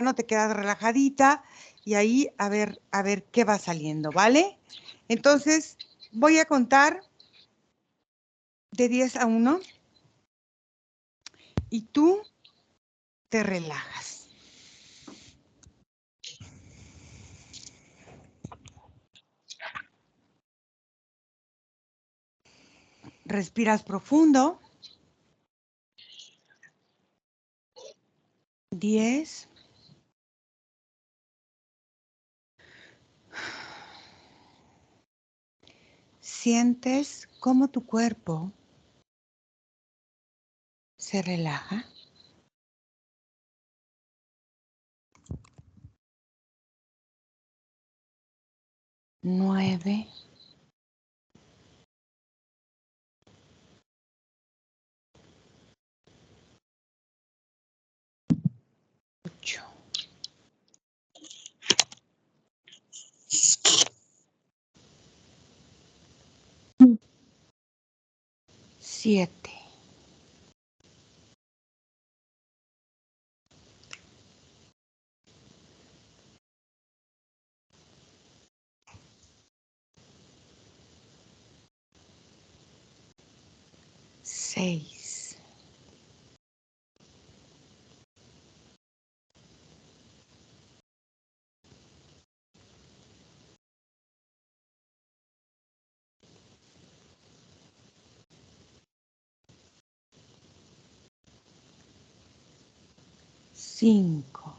no te quedas relajadita y ahí a ver qué va saliendo, ¿vale? Entonces, voy a contar de 10 a 1 y tú te relajas. Respiras profundo. 10. Sientes cómo tu cuerpo se relaja. 9. 8. 7. 6. 5.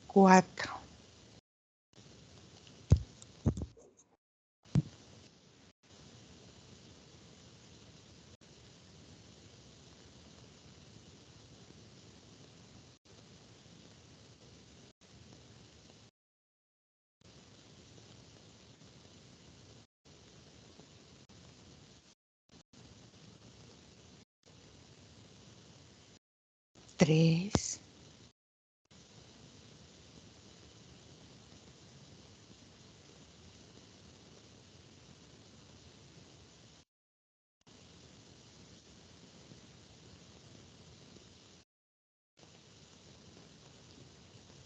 4. 3.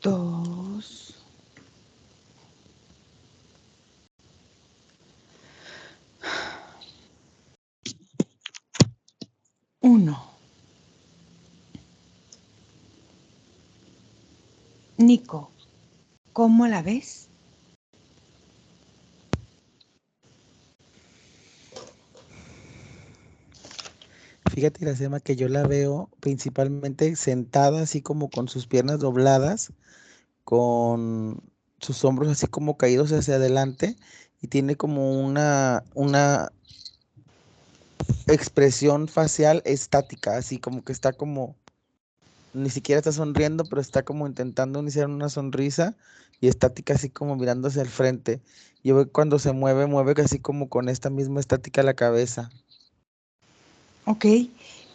2. 1. Nico, ¿cómo la ves? Fíjate, Iracema, que yo la veo principalmente sentada, así como con sus piernas dobladas, con sus hombros así como caídos hacia adelante, y tiene como una expresión facial estática, así como que está como, ni siquiera está sonriendo, pero está como intentando iniciar una sonrisa y estática, así como mirando hacia el frente. Yo veo que cuando se mueve, mueve así como con esta misma estática la cabeza. Ok.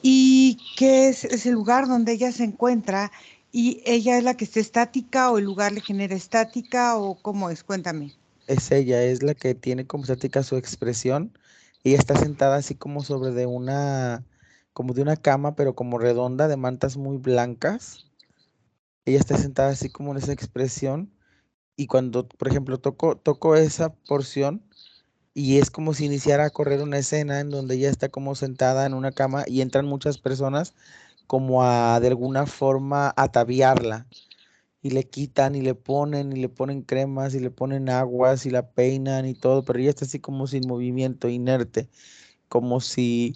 ¿Y qué es ese lugar donde ella se encuentra? ¿Y ella es la que está estática o el lugar le genera estática o cómo es? Cuéntame. Es ella, es la que tiene como estática su expresión. Ella está sentada así como sobre como de una cama, pero como redonda, de mantas muy blancas. Ella está sentada así como en esa expresión. Y cuando, por ejemplo, toco esa porción, y es como si iniciara a correr una escena en donde ella está como sentada en una cama y entran muchas personas como a de alguna forma ataviarla, y le quitan y le ponen cremas y le ponen aguas y la peinan y todo, pero ella está así como sin movimiento, inerte, como si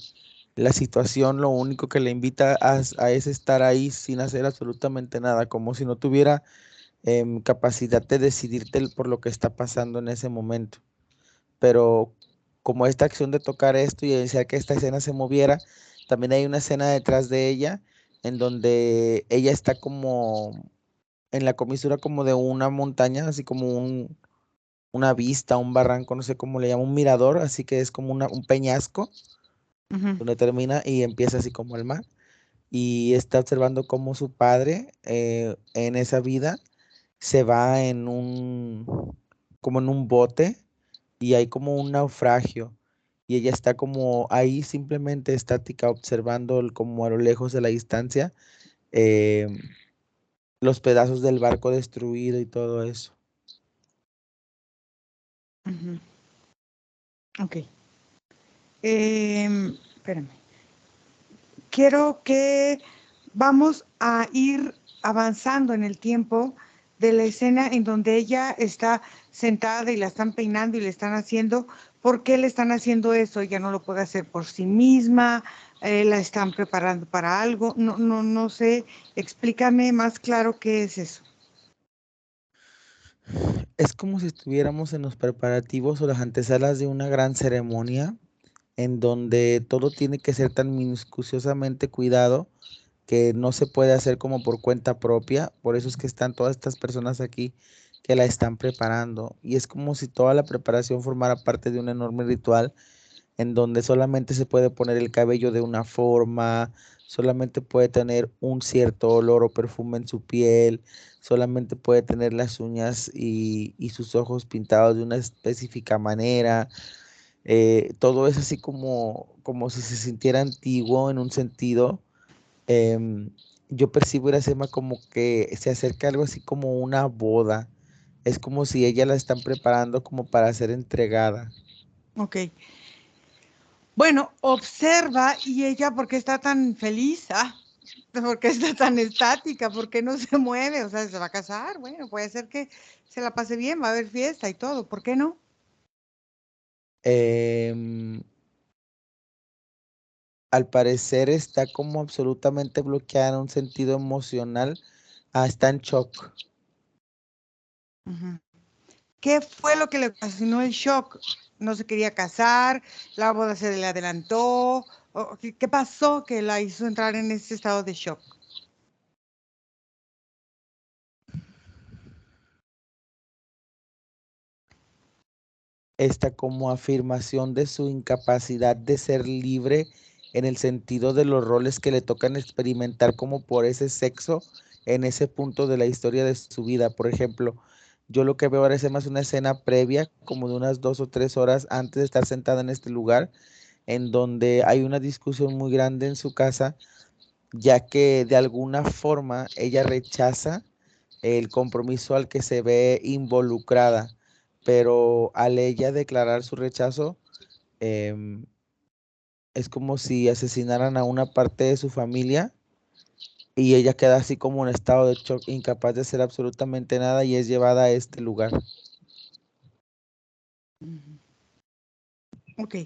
la situación lo único que le invita a es estar ahí sin hacer absolutamente nada, como si no tuviera capacidad de decidirte por lo que está pasando en ese momento. Pero como esta acción de tocar esto y desear que esta escena se moviera, también hay una escena detrás de ella en donde ella está como en la comisura como de una montaña, así como una vista, un barranco, no sé cómo le llamo, un mirador, así que es como un peñasco Ujú. donde termina y empieza así como el mar. y está observando cómo su padre en esa vida se va como en un bote y hay como un naufragio y ella está como ahí simplemente estática observando como a lo lejos de la distancia eh, los pedazos del barco destruido y todo eso. Ujú. Ok. Espérame. Quiero que vamos a ir avanzando en el tiempo de la escena en donde ella está sentada y la están peinando y le están haciendo. ¿Por qué le están haciendo eso? Ella no lo puede hacer por sí misma, la están preparando para algo. No, no, no sé. Explícame más claro qué es eso. Es como si estuviéramos en los preparativos o las antesalas de una gran ceremonia en donde todo tiene que ser tan minuciosamente cuidado que no se puede hacer como por cuenta propia. Por eso es que están todas estas personas aquí que la están preparando. Y es como si toda la preparación formara parte de un enorme ritual en donde solamente se puede poner el cabello de una forma, solamente puede tener un cierto olor o perfume en su piel, solamente puede tener las uñas y sus ojos pintados de una específica manera. Todo es así como si se sintiera antiguo en un sentido. em, yo percibo Iracema como que se acerca algo así como una boda. Es como si ella la están preparando como para ser entregada. Ok. Bueno, observa y ella, ¿por qué está tan feliz? ¿Por qué está tan estática? ¿Por qué no se mueve? O sea, se va a casar. Bueno, puede ser que se la pase bien, va a haber fiesta y todo. ¿Por qué no? Em, Al parecer está como absolutamente bloqueada en un sentido emocional. Está en shock. Ujú. ¿Qué fue lo que le ocasionó el shock? ¿No se quería casar? ¿La boda se le adelantó? ¿Qué pasó que la hizo entrar en ese estado de shock? Esta como afirmación de su incapacidad de ser libre en el sentido de los roles que le tocan experimentar como por ese sexo en ese punto de la historia de su vida. Por ejemplo, yo lo que veo ahora es más una escena previa, como de unas 2 o 3 horas antes de estar sentada en este lugar, en donde hay una discusión muy grande en su casa, ya que de alguna forma ella rechaza el compromiso al que se ve involucrada, pero al ella declarar su rechazo, em, es como si asesinaran a una parte de su familia y ella queda así como en estado de shock, incapaz de hacer absolutamente nada y es llevada a este lugar. Ok.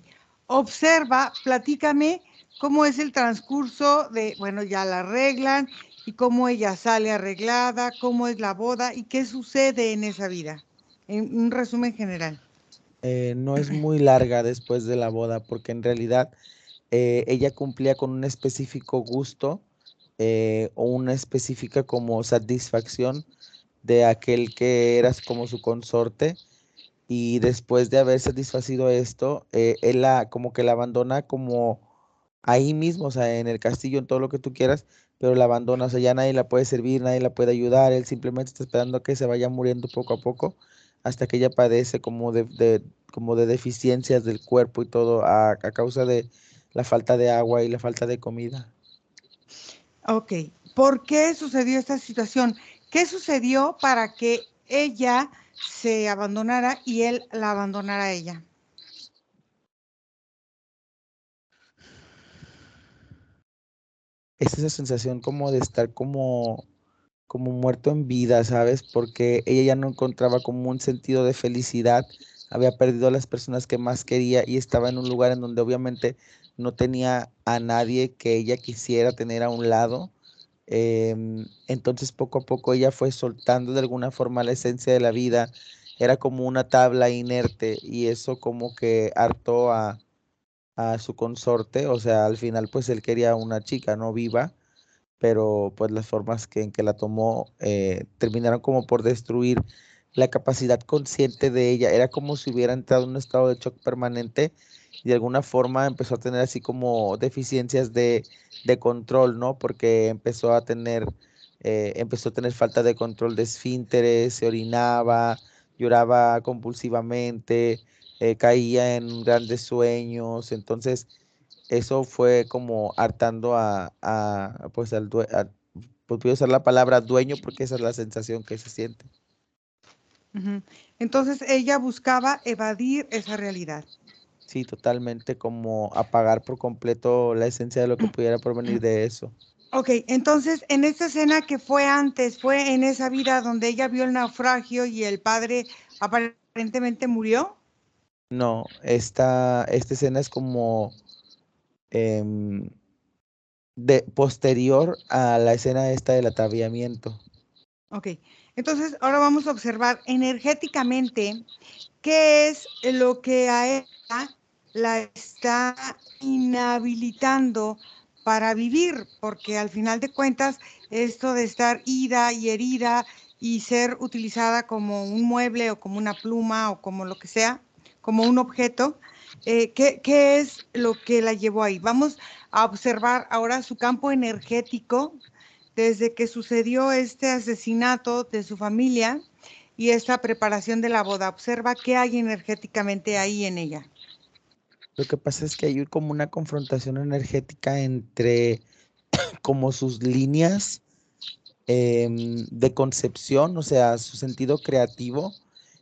Observa, platícame cómo es el transcurso de, bueno, ya la arreglan y cómo ella sale arreglada, cómo es la boda y qué sucede en esa vida. En un resumen general. No es muy larga después de la boda porque en realidad ella cumplía con un específico gusto o una específica como satisfacción de aquel que eras como su consorte y después de haber satisfacido esto, él como que la abandona como ahí mismo, o sea, en el castillo, en todo lo que tú quieras, pero la abandona, o sea, ya nadie la puede servir, nadie la puede ayudar, él simplemente está esperando a que se vaya muriendo poco a poco hasta que ella padece como de deficiencias del cuerpo y todo a causa de la falta de agua y la falta de comida. Ok. ¿Por qué sucedió esta situación? ¿Qué sucedió para que ella se abandonara y él la abandonara a ella? Es esa sensación como de estar como muerto en vida, ¿sabes? Porque ella ya no encontraba como un sentido de felicidad, había perdido a las personas que más quería y estaba en un lugar en donde obviamente no tenía a nadie que ella quisiera tener a un lado. Entonces poco a poco ella fue soltando de alguna forma la esencia de la vida, era como una tabla inerte y eso como que hartó a su consorte, o sea, al final pues él quería una chica no viva, pero pues las formas en que la tomó terminaron como por destruir la capacidad consciente de ella. Era como si hubiera entrado en un estado de shock permanente y de alguna forma empezó a tener así como deficiencias de control, ¿no? Porque empezó a tener falta de control de esfínteres, se orinaba, lloraba compulsivamente, caía en grandes sueños. Entonces eso fue como hartando pues pues voy a usar la palabra dueño porque esa es la sensación que se siente. Ujú. Entonces ella buscaba evadir esa realidad. Sí, totalmente como apagar por completo la esencia de lo que pudiera provenir de eso. Ok, entonces en esta escena que fue antes, fue en esa vida donde ella vio el naufragio y el padre aparentemente murió. No, esta escena es como em, posterior a la escena esta del ataviamiento. Ok, entonces ahora vamos a observar energéticamente qué es lo que a ella la está inhabilitando para vivir, porque al final de cuentas, esto de estar ida y herida y ser utilizada como un mueble o como una pluma o como lo que sea, como un objeto, ¿qué es lo que la llevó ahí? Vamos a observar ahora su campo energético desde que sucedió este asesinato de su familia y esta preparación de la boda. Observa qué hay energéticamente ahí en ella. Lo que pasa es que hay como una confrontación energética entre como sus líneas de concepción, o sea, su sentido creativo,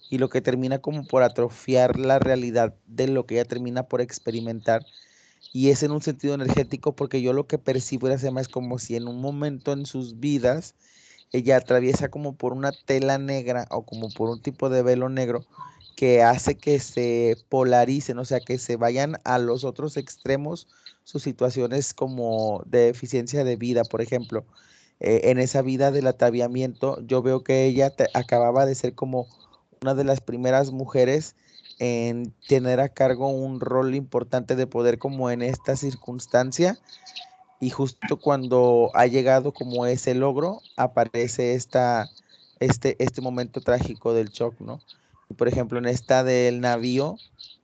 y lo que termina como por atrofiar la realidad de lo que ella termina por experimentar. Y es en un sentido energético porque yo lo que percibo de la es como si en un momento en sus vidas ella atraviesa como por una tela negra o como por un tipo de velo negro que hace que se polaricen, o sea, que se vayan a los otros extremos sus situaciones como de deficiencia de vida. Por ejemplo, en esa vida del ataviamiento, yo veo que ella acababa de ser como una de las primeras mujeres en tener a cargo un rol importante de poder como en esta circunstancia, y justo cuando ha llegado como ese logro, aparece este momento trágico del shock, ¿no? Y por ejemplo, en esta del navío,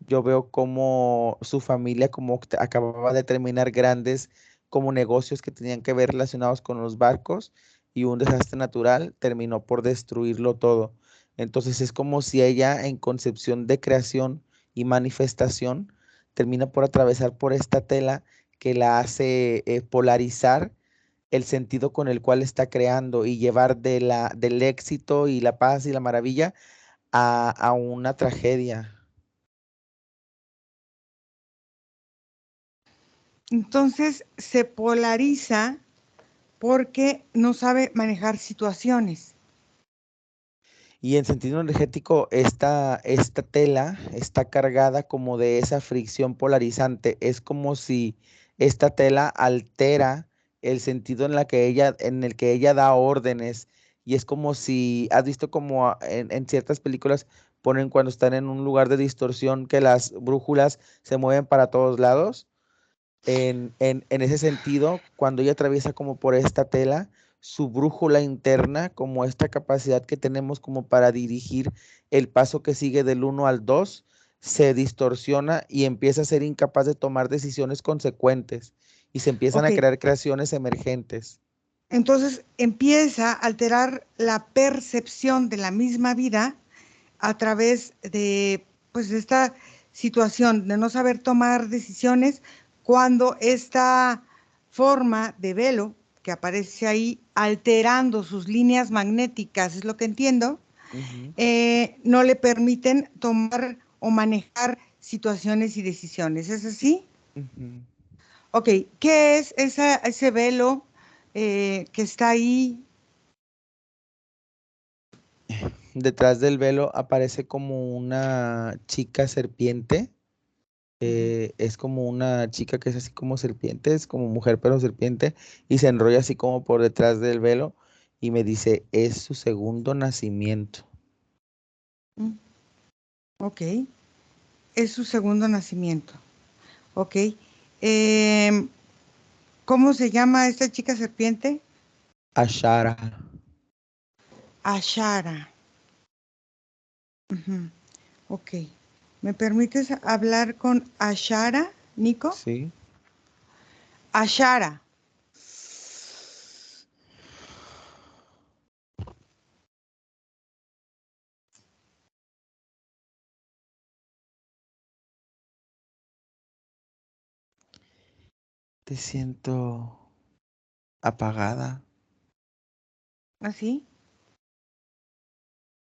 yo veo como su familia como acababa de terminar grandes como negocios que tenían que ver relacionados con los barcos, y un desastre natural terminó por destruirlo todo. Entonces es como si ella en concepción de creación y manifestación termina por atravesar por esta tela que la hace polarizar el sentido con el cual está creando y llevar del éxito y la paz y la maravilla a una tragedia. Entonces se polariza porque no sabe manejar situaciones. Y en sentido energético, esta tela está cargada como de esa fricción polarizante. Es como si esta tela altera el sentido en el que ella da órdenes. Y es como si, has visto como en ciertas películas ponen cuando están en un lugar de distorsión que las brújulas se mueven para todos lados. En ese sentido, cuando ella atraviesa como por esta tela, su brújula interna, como esta capacidad que tenemos como para dirigir el paso que sigue del 1 al 2, se distorsiona y empieza a ser incapaz de tomar decisiones consecuentes y se empiezan Ok, a crear creaciones emergentes. entonces empieza a alterar la percepción de la misma vida a través de, pues, de esta situación de no saber tomar decisiones cuando esta forma de velo que aparece ahí alterando sus líneas magnéticas, es lo que entiendo, Ujú, no le permiten tomar o manejar situaciones y decisiones. ¿Es así? ujú. Ok, ¿qué es ese velo que está ahí? Detrás del velo aparece como una chica serpiente. Ujú. Es como una chica que es así como serpiente, es como mujer pero serpiente, y se enrolla así como por detrás del velo y me dice, es su segundo nacimiento. Mm, ok, es su segundo nacimiento. Ok. Em, ¿Cómo se llama esta chica serpiente? Ashara. Ashara. Ujú. Ok, ¿Me permites hablar con Ashara, Nico? Sí. Ashara. Te siento apagada. ¿Así?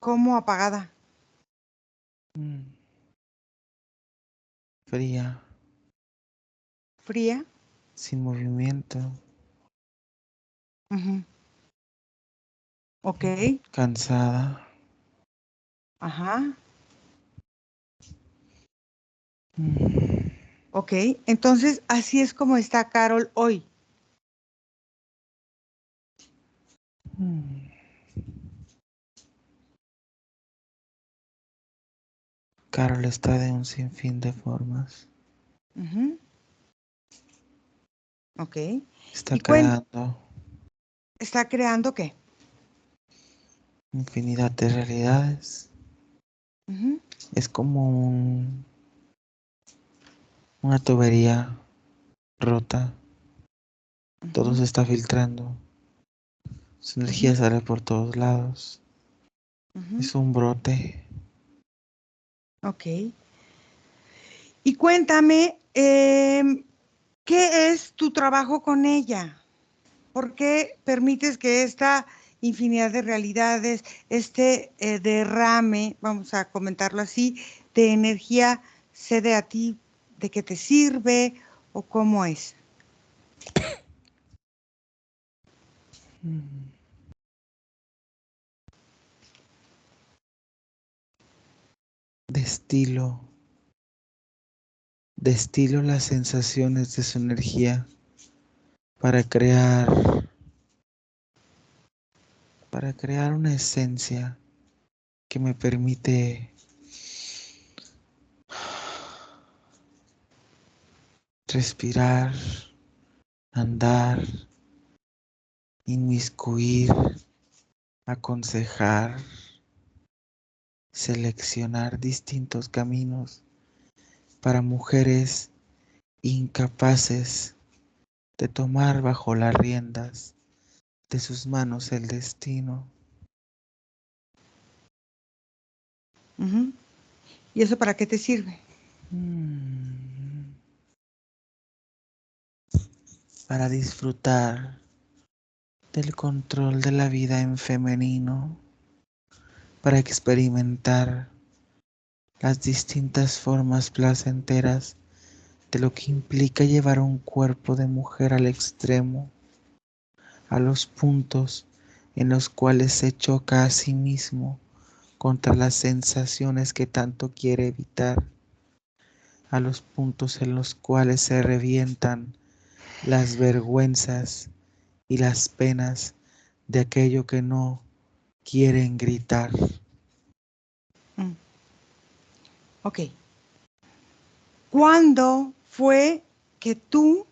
¿Cómo apagada? Fría, ¿Fría? sin movimiento, Ujú. Ok. cansada. Ajá. Mm, Ok. Entonces, así es como está Carol hoy. mm. Carol está de un sinfín de formas. Ujú. Ok. Está ¿Y cuál creando está creando qué? infinidad de realidades. Ujú. Es como una tubería rota. Todo Ujú. se está filtrando. Su energía Ujú. sale por todos lados. Ujú. Es un brote. Ok. Y cuéntame, ¿qué es tu trabajo con ella? ¿Por qué permites que esta infinidad de realidades, este derrame, vamos a comentarlo así, de energía se dé a ti? ¿De qué te sirve o cómo es? Mm. Destilo. Destilo las sensaciones de su energía para crear una esencia que me permite respirar, andar, inmiscuir, aconsejar, seleccionar distintos caminos para mujeres incapaces de tomar bajo las riendas de sus manos el destino. Ujú. ¿Y eso para qué te sirve? Mm. Para disfrutar del control de la vida en femenino, para experimentar las distintas formas placenteras de lo que implica llevar un cuerpo de mujer al extremo, a los puntos en los cuales se choca a sí mismo contra las sensaciones que tanto quiere evitar, a los puntos en los cuales se revientan las vergüenzas y las penas de aquello que no quieren gritar. Mm. Ok. ¿Cuándo fue que tú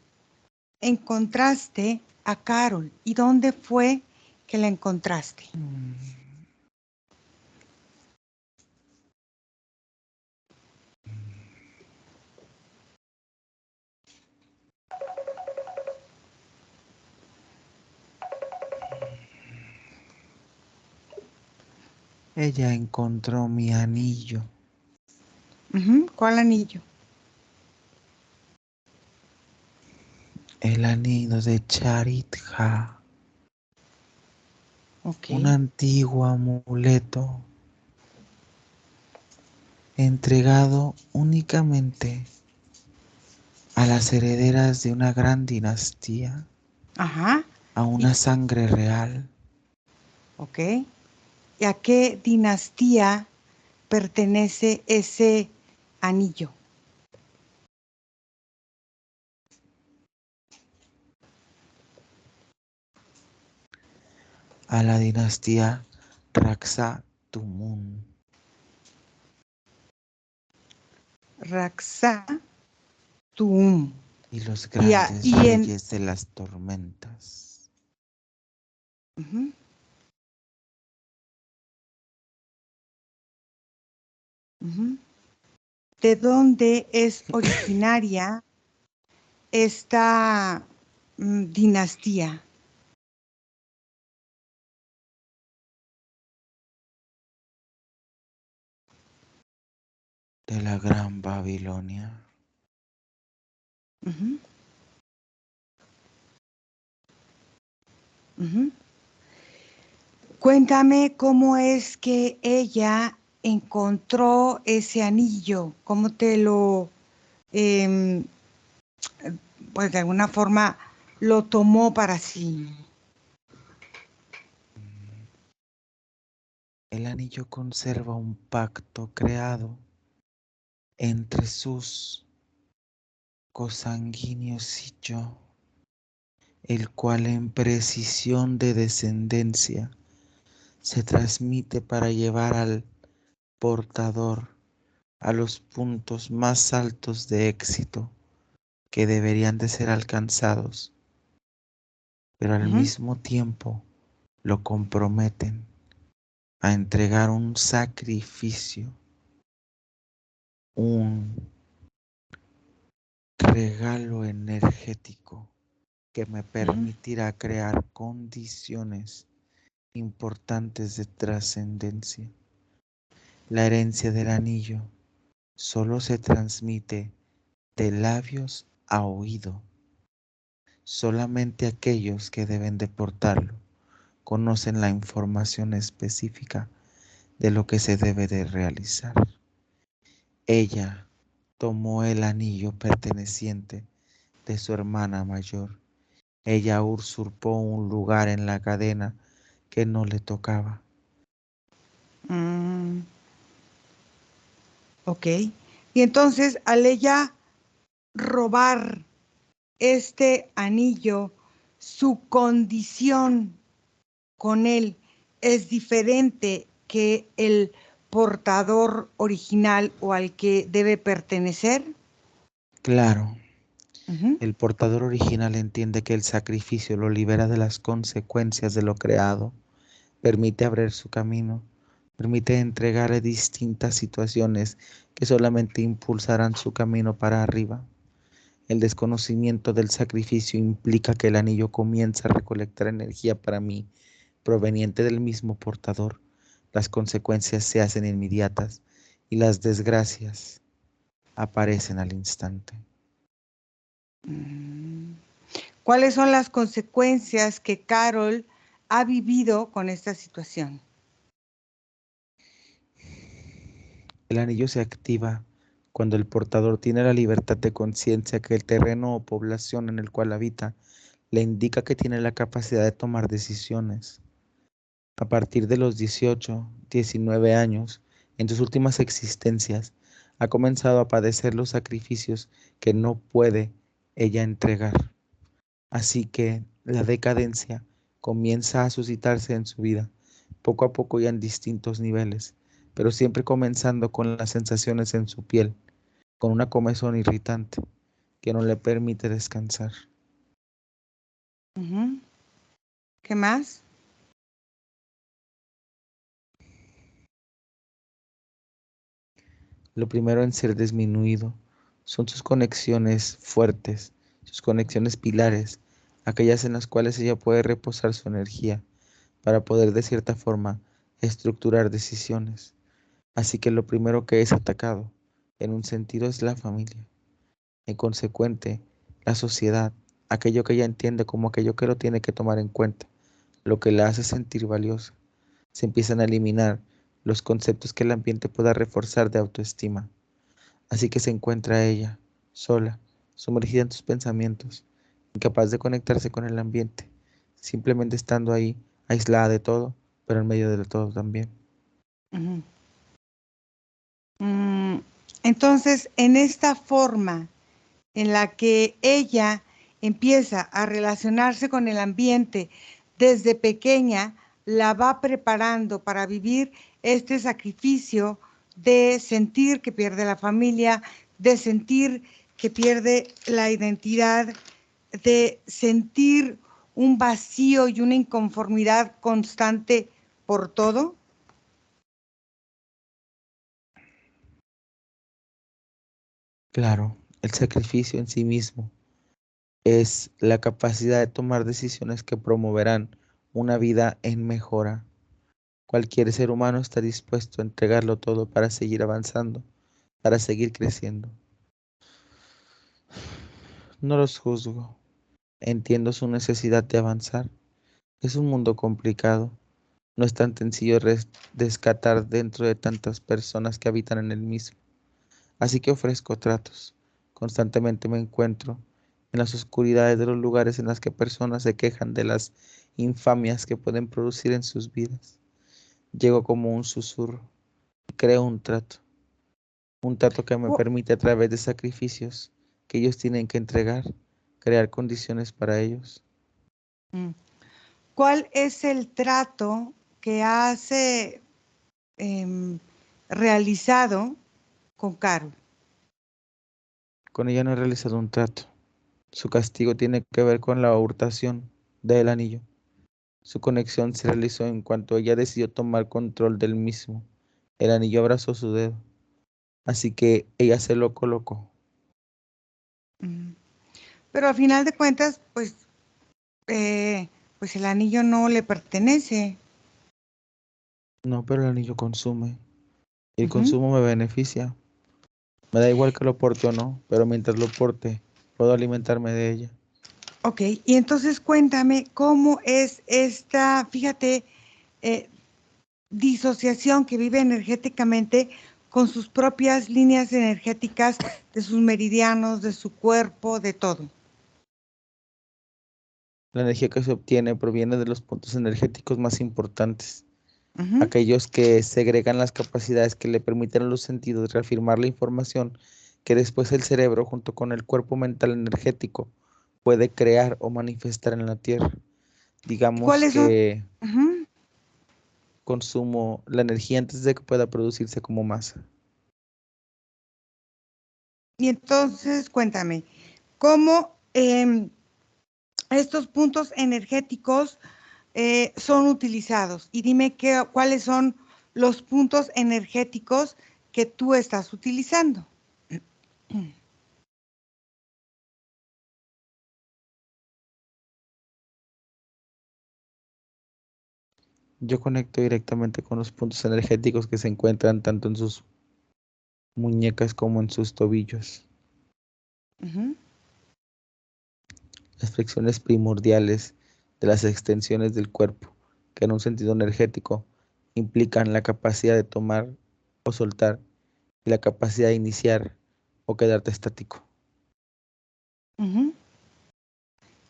encontraste a Carol y dónde fue que la encontraste? Ella encontró mi anillo, Ujú. ¿Cuál anillo? el anillo de Charitja, Ok. un antiguo amuleto entregado únicamente a las herederas de una gran dinastía, Ajá. a Y, una sangre real, ok. ¿Y a qué dinastía pertenece ese anillo? a la dinastía Raksa Tumun Raxa Tuum. y los Y, grandes y en... reyes de las tormentas. Ujú. Ujú. de dónde es originaria esta dinastía. De la Gran Babilonia. Uh-huh. Uh-huh. Cuéntame cómo es que ella encontró ese anillo, cómo te lo, eh, pues de alguna forma lo tomó para sí. El anillo conserva un pacto creado entre sus cosanguíneos y yo, el cual en precisión de descendencia se transmite para llevar al portador a los puntos más altos de éxito que deberían de ser alcanzados, pero al Uh-huh. mismo tiempo lo comprometen a entregar un sacrificio, un regalo energético que me Uh-huh. permitirá crear condiciones importantes de trascendencia. La herencia del anillo solo se transmite de labios a oído. Solamente aquellos que deben de portarlo conocen la información específica de lo que se debe de realizar. Ella tomó el anillo perteneciente de su hermana mayor. Ella usurpó un lugar en la cadena que no le tocaba. Ok. Y entonces, al ella robar este anillo, su condición con él es diferente que el portador original o al que debe pertenecer. Claro, Uh-huh. el portador original entiende que el sacrificio lo libera de las consecuencias de lo creado, permite abrir su camino, permite entregar distintas situaciones que solamente impulsarán su camino para arriba. El desconocimiento del sacrificio implica que el anillo comienza a recolectar energía para mí, proveniente del mismo portador. Las consecuencias se hacen inmediatas y las desgracias aparecen al instante. ¿Cuáles son las consecuencias que Carol ha vivido con esta situación? El anillo se activa cuando el portador tiene la libertad de conciencia que el terreno o población en el cual habita le indica que tiene la capacidad de tomar decisiones. A partir de los 18, 19 años, en sus últimas existencias, ha comenzado a padecer los sacrificios que no puede ella entregar. Así que la decadencia comienza a suscitarse en su vida, poco a poco y en distintos niveles, pero siempre comenzando con las sensaciones en su piel, con una comezón irritante que no le permite descansar. Uh-huh. ¿Qué más? Lo primero en ser disminuido son sus conexiones fuertes, sus conexiones pilares, aquellas en las cuales ella puede reposar su energía para poder de cierta forma estructurar decisiones. Así que lo primero que es atacado en un sentido es la familia, en consecuente la sociedad, aquello que ella entiende como aquello que lo tiene que tomar en cuenta, lo que la hace sentir valiosa. Se empiezan a eliminar los conceptos que el ambiente pueda reforzar de autoestima. Así que se encuentra ella, sola, sumergida en sus pensamientos, incapaz de conectarse con el ambiente, simplemente estando ahí, aislada de todo, pero en medio de todo también. Uh-huh. Entonces, en esta forma en la que ella empieza a relacionarse con el ambiente desde pequeña, la va preparando para vivir este sacrificio de sentir que pierde la familia, de sentir que pierde la identidad, de sentir un vacío y una inconformidad constante por todo. Claro, el sacrificio en sí mismo es la capacidad de tomar decisiones que promoverán una vida en mejora. Cualquier ser humano está dispuesto a entregarlo todo para seguir avanzando, para seguir creciendo. No los juzgo, entiendo su necesidad de avanzar. Es un mundo complicado, no es tan sencillo rescatar dentro de tantas personas que habitan en el mismo. Así que ofrezco tratos. Constantemente me encuentro en las oscuridades de los lugares en las que personas se quejan de las infamias que pueden producir en sus vidas. Llego como un susurro y creo un trato que me Cu- permite a través de sacrificios que ellos tienen que entregar, crear condiciones para ellos. mm, ¿Cuál es el trato que has em, realizado con Carol? Con ella no he realizado un trato. Su castigo tiene que ver con la hurtación del anillo. Su conexión se realizó en cuanto ella decidió tomar control del mismo. El anillo abrazó su dedo, así que ella se lo colocó. Mm, Pero al final de cuentas, pues el anillo no le pertenece. No, pero el anillo consume. Y el Ujú. consumo me beneficia. Me da igual que lo porte o no, pero mientras lo porte, puedo alimentarme de ella. Ok, y entonces cuéntame cómo es esta, fíjate, eh, disociación que vive energéticamente con sus propias líneas energéticas de sus meridianos, de su cuerpo, de todo. La energía que se obtiene proviene de los puntos energéticos más importantes, Ujú. aquellos que segregan las capacidades que le permiten a los sentidos reafirmar la información que después el cerebro, junto con el cuerpo mental energético, puede crear o manifestar en la Tierra. ¿Y Digamos cuáles son? que Ujú. consumo la energía antes de que pueda producirse como masa. Y entonces cuéntame, ¿cómo estos puntos energéticos son utilizados? Y dime cuáles son los puntos energéticos que tú estás utilizando. Yo conecto directamente con los puntos energéticos que se encuentran tanto en sus muñecas como en sus tobillos. Ujú, Las flexiones primordiales de las extensiones del cuerpo, que en un sentido energético implican la capacidad de tomar o soltar y la capacidad de iniciar o quedarte estático. ujú.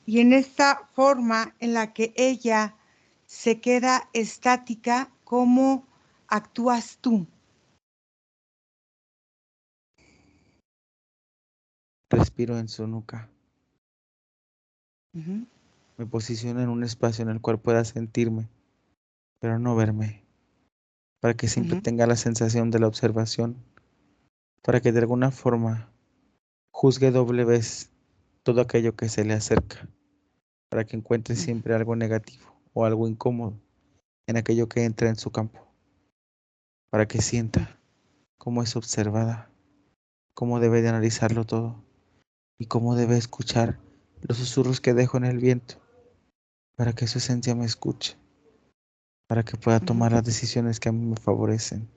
Y en esta forma en la que ella se queda estática, ¿cómo actúas tú? Respiro en su nuca. Ujú, Me posiciono en un espacio en el cual pueda sentirme, pero no verme, para que siempre ujú, tenga la sensación de la observación, para que de alguna forma juzgue doble vez todo aquello que se le acerca, para que encuentre ujú, siempre algo negativo o algo incómodo en aquello que entra en su campo, para que sienta cómo es observada, cómo debe de analizarlo todo y cómo debe escuchar los susurros que dejo en el viento, para que su esencia me escuche, para que pueda ujú. tomar las decisiones que a mí me favorecen.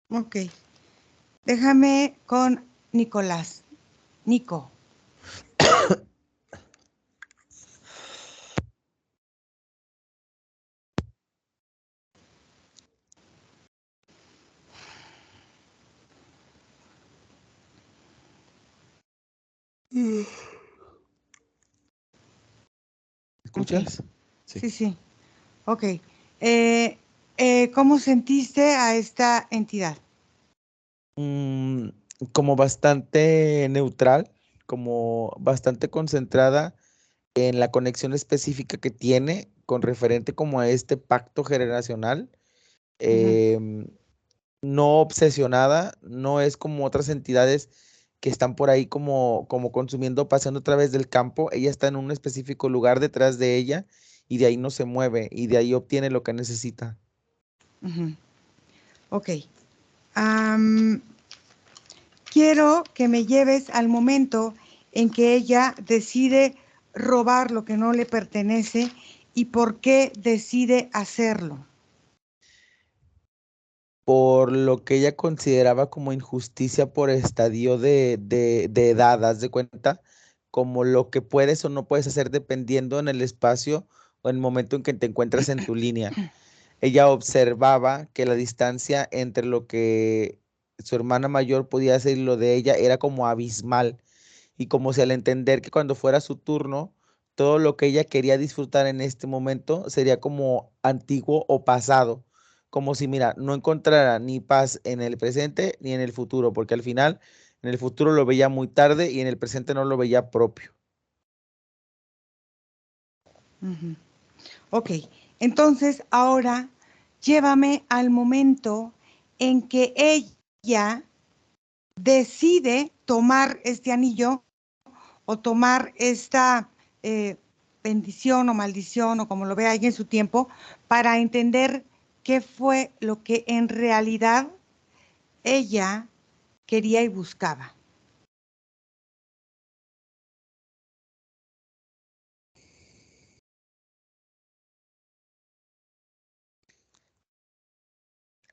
Ok, déjame con Nicolás. Nico. Ok, ¿Escuchas? Sí. sí, sí. Ok. Eh, ¿Cómo sentiste a esta entidad? Mm, como bastante neutral, como bastante concentrada en la conexión específica que tiene con referente como a este pacto generacional, Ujú, em, no obsesionada, no es como otras entidades que están por ahí como consumiendo, pasando a través del campo, ella está en un específico lugar detrás de ella y de ahí no se mueve y de ahí obtiene lo que necesita. ujú. Ok. Am, quiero que me lleves al momento en que ella decide robar lo que no le pertenece y por qué decide hacerlo. Por lo que ella consideraba como injusticia por estadio de edad, haz de cuenta, como lo que puedes o no puedes hacer dependiendo en el espacio o en el momento en que te encuentras en tu línea. Ella observaba que la distancia entre lo que su hermana mayor podía hacer y lo de ella era como abismal, y como si al entender que cuando fuera su turno, todo lo que ella quería disfrutar en este momento sería como antiguo o pasado, como si, mira, no encontrara ni paz en el presente ni en el futuro, porque al final en el futuro lo veía muy tarde y en el presente no lo veía propio. Uh-huh. Ok, entonces ahora llévame al momento en que ella decide tomar este anillo o tomar esta bendición o maldición o como lo vea ella en su tiempo para entender qué fue lo que en realidad ella quería y buscaba.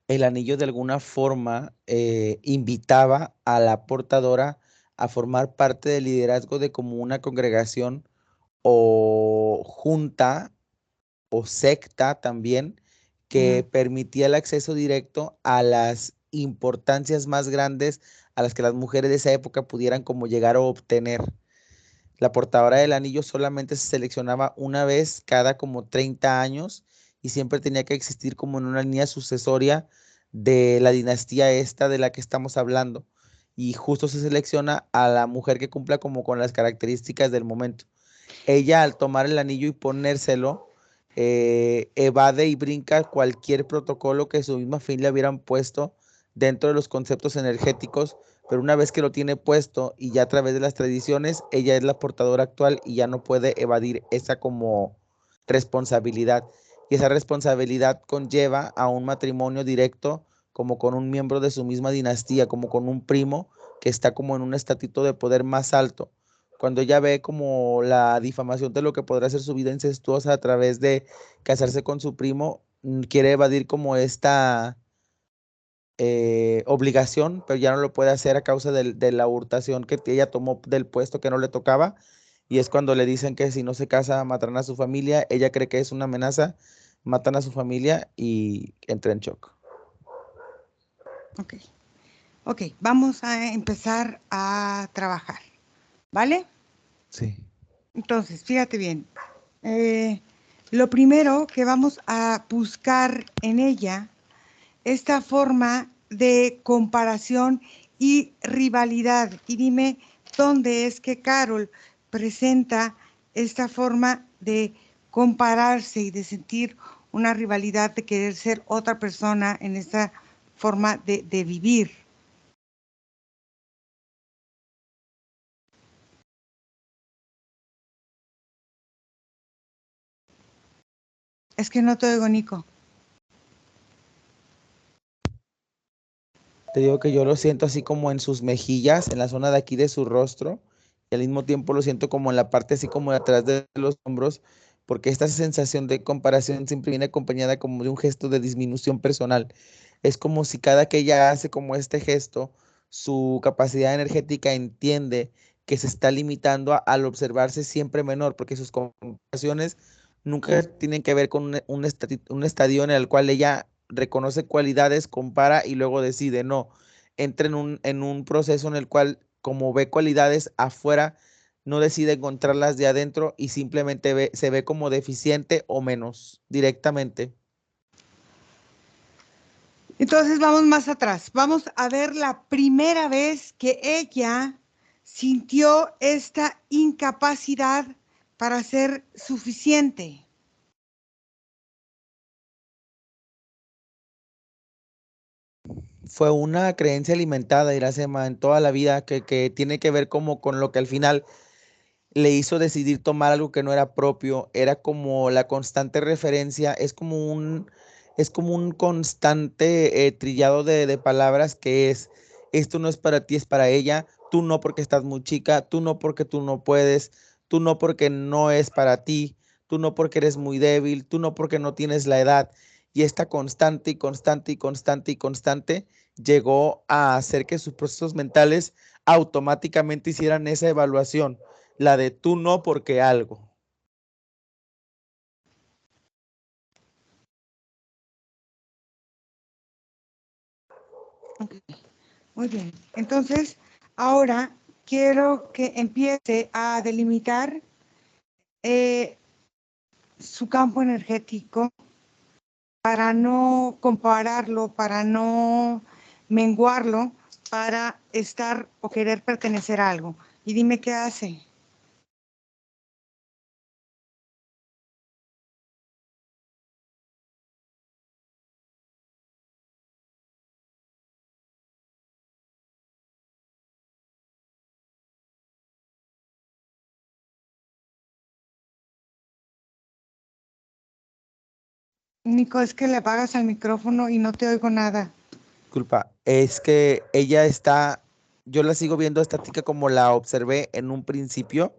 El anillo de alguna forma invitaba a la portadora a formar parte del liderazgo de como una congregación o junta o secta también, que Uh-huh. permitía el acceso directo a las importancias más grandes a las que las mujeres de esa época pudieran como llegar a obtener. La portadora del anillo solamente se seleccionaba una vez cada como 30 años y siempre tenía que existir como en una línea sucesoria de la dinastía esta de la que estamos hablando. Y justo se selecciona a la mujer que cumpla como con las características del momento. Ella al tomar el anillo y ponérselo, evade y brinca cualquier protocolo que su misma familia hubieran puesto dentro de los conceptos energéticos, pero una vez que lo tiene puesto y ya a través de las tradiciones, ella es la portadora actual y ya no puede evadir esa como responsabilidad. Y esa responsabilidad conlleva a un matrimonio directo como con un miembro de su misma dinastía, como con un primo que está como en un estatito de poder más alto. Cuando ella ve como la difamación de lo que podrá ser su vida incestuosa a través de casarse con su primo, quiere evadir como esta obligación, pero ya no lo puede hacer a causa de la hurtación que ella tomó del puesto que no le tocaba. Y es cuando le dicen que si no se casa matarán a su familia. Ella cree que es una amenaza, matan a su familia y entra en shock. Ok, ok, vamos a empezar a trabajar, ¿vale? Sí. Entonces, fíjate bien. Eh, lo primero que vamos a buscar en ella, esta forma de comparación y rivalidad. Y dime dónde es que Carol presenta esta forma de compararse y de sentir una rivalidad, de querer ser otra persona en esta forma de vivir. Es que no te oigo, Nico. Te digo que yo lo siento así como en sus mejillas, en la zona de aquí de su rostro, y al mismo tiempo lo siento como en la parte así como de atrás de los hombros, porque esta sensación de comparación siempre viene acompañada como de un gesto de disminución personal. Es como si cada que ella hace como este gesto, su capacidad energética entiende que se está limitando al observarse siempre menor, porque sus comparaciones nunca tienen que ver con un estadio en el cual ella reconoce cualidades, compara y luego decide. No, entra en un proceso en el cual, como ve cualidades afuera, no decide encontrarlas de adentro y simplemente se ve como deficiente o menos directamente. Entonces vamos más atrás. Vamos a ver la primera vez que ella sintió esta incapacidad para ser suficiente. Fue una creencia alimentada, Iracema, en toda la vida que tiene que ver como con lo que al final le hizo decidir tomar algo que no era propio. Era como la constante referencia, es como un constante trillado de palabras que es esto no es para ti, es para ella, tú no porque estás muy chica, tú no porque tú no puedes, tú no porque no es para ti, tú no porque eres muy débil, tú no porque no tienes la edad. Y esta constante y constante y constante y constante llegó a hacer que sus procesos mentales automáticamente hicieran esa evaluación, la de tú no porque algo. Ok, muy bien. Entonces, ahora quiero que empiece a delimitar eh, su campo energético para no compararlo, para no menguarlo, para estar o querer pertenecer a algo. Y dime qué hace. Nico, es que le apagas al micrófono y no te oigo nada. Disculpa, es que ella está, yo la sigo viendo estática como la observé en un principio,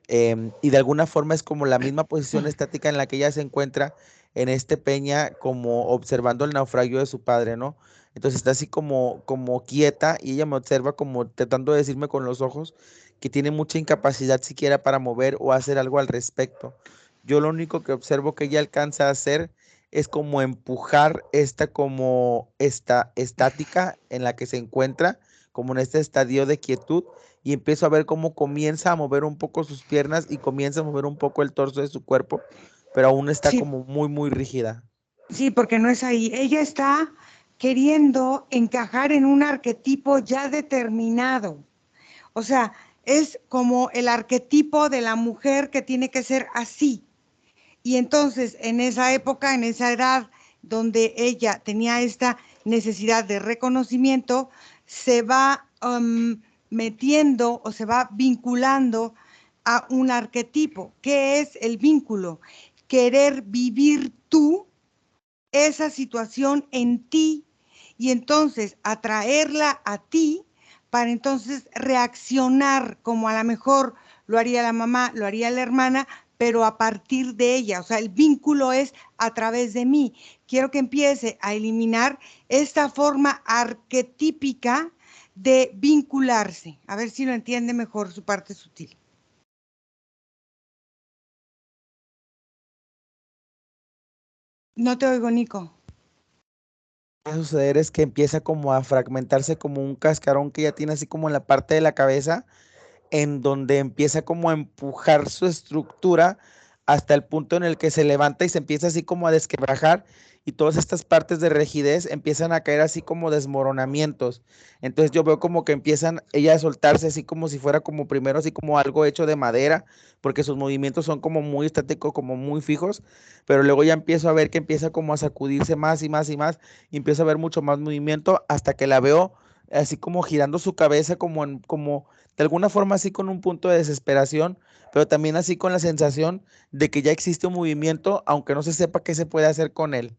y de alguna forma es como la misma posición estática en la que ella se encuentra en este peña, como observando el naufragio de su padre, ¿no? Entonces está así como quieta y ella me observa como tratando de decirme con los ojos que tiene mucha incapacidad siquiera para mover o hacer algo al respecto. Yo lo único que observo que ella alcanza a hacer es como empujar esta estática en la que se encuentra, como en este estadio de quietud, y empiezo a ver cómo comienza a mover un poco sus piernas y comienza a mover un poco el torso de su cuerpo, pero aún está Sí, como muy, muy rígida. sí, porque no es ahí. Ella está queriendo encajar en un arquetipo ya determinado. O sea, es como el arquetipo de la mujer que tiene que ser así. Y entonces, en esa época, en esa edad donde ella tenía esta necesidad de reconocimiento, se va metiendo o se va vinculando a un arquetipo. ¿Qué es el vínculo? Querer vivir tú esa situación en ti y entonces atraerla a ti para entonces reaccionar como a lo mejor lo haría la mamá, lo haría la hermana, pero a partir de ella. O sea, el vínculo es a través de mí. Quiero que empiece a eliminar esta forma arquetípica de vincularse. A ver si lo entiende mejor su parte sutil. No te oigo, Nico. Va a suceder es que empieza como a fragmentarse como un cascarón que ya tiene así como en la parte de la cabeza, en donde empieza como a empujar su estructura hasta el punto en el que se levanta y se empieza así como a desquebrajar, y todas estas partes de rigidez empiezan a caer así como desmoronamientos. Entonces yo veo como que empiezan ella a soltarse así como si fuera como primero así como algo hecho de madera, porque sus movimientos son como muy estáticos, como muy fijos, pero luego ya empiezo a ver que empieza como a sacudirse más y más y más, y empiezo a ver mucho más movimiento hasta que la veo así como girando su cabeza como de alguna forma así con un punto de desesperación, pero también así con la sensación de que ya existe un movimiento, aunque no se sepa qué se puede hacer con él.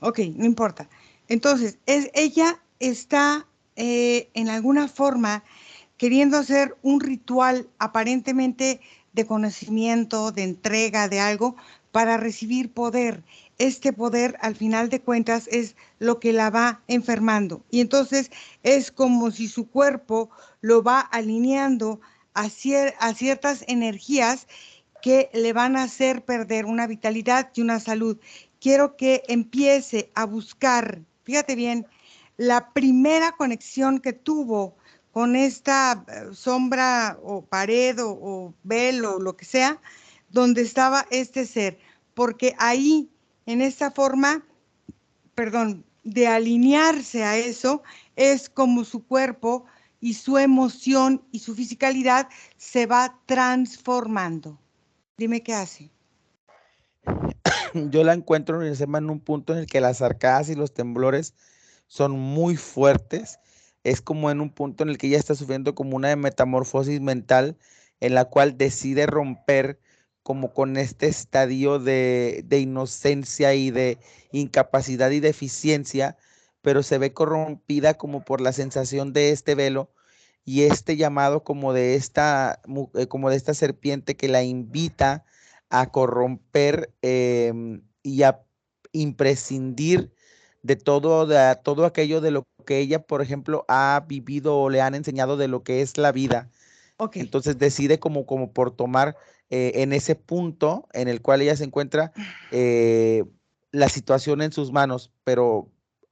Ok, no importa. Entonces, ella está en alguna forma queriendo hacer un ritual aparentemente de conocimiento, de entrega de algo para recibir poder. Este poder, al final de cuentas, es lo que la va enfermando. Y entonces es como si su cuerpo lo va alineando a ciertas energías que le van a hacer perder una vitalidad y una salud. Quiero que empiece a buscar, fíjate bien, la primera conexión que tuvo con esta sombra o pared o velo o lo que sea, donde estaba este ser, porque ahí, en esta forma, perdón, de alinearse a eso, es como su cuerpo y su emoción y su fisicalidad se va transformando. Dime qué hace. Yo la encuentro en un punto en el que las arcadas y los temblores son muy fuertes. Es como en un punto en el que ella está sufriendo como una metamorfosis mental, en la cual decide romper como con este estadio de inocencia y de incapacidad y deficiencia, pero se ve corrompida como por la sensación de este velo y este llamado como de esta serpiente que la invita a corromper y a imprescindir de todo aquello de lo que ella, por ejemplo, ha vivido o le han enseñado de lo que es la vida. Ok, Entonces decide como por tomar en ese punto en el cual ella se encuentra la situación en sus manos, pero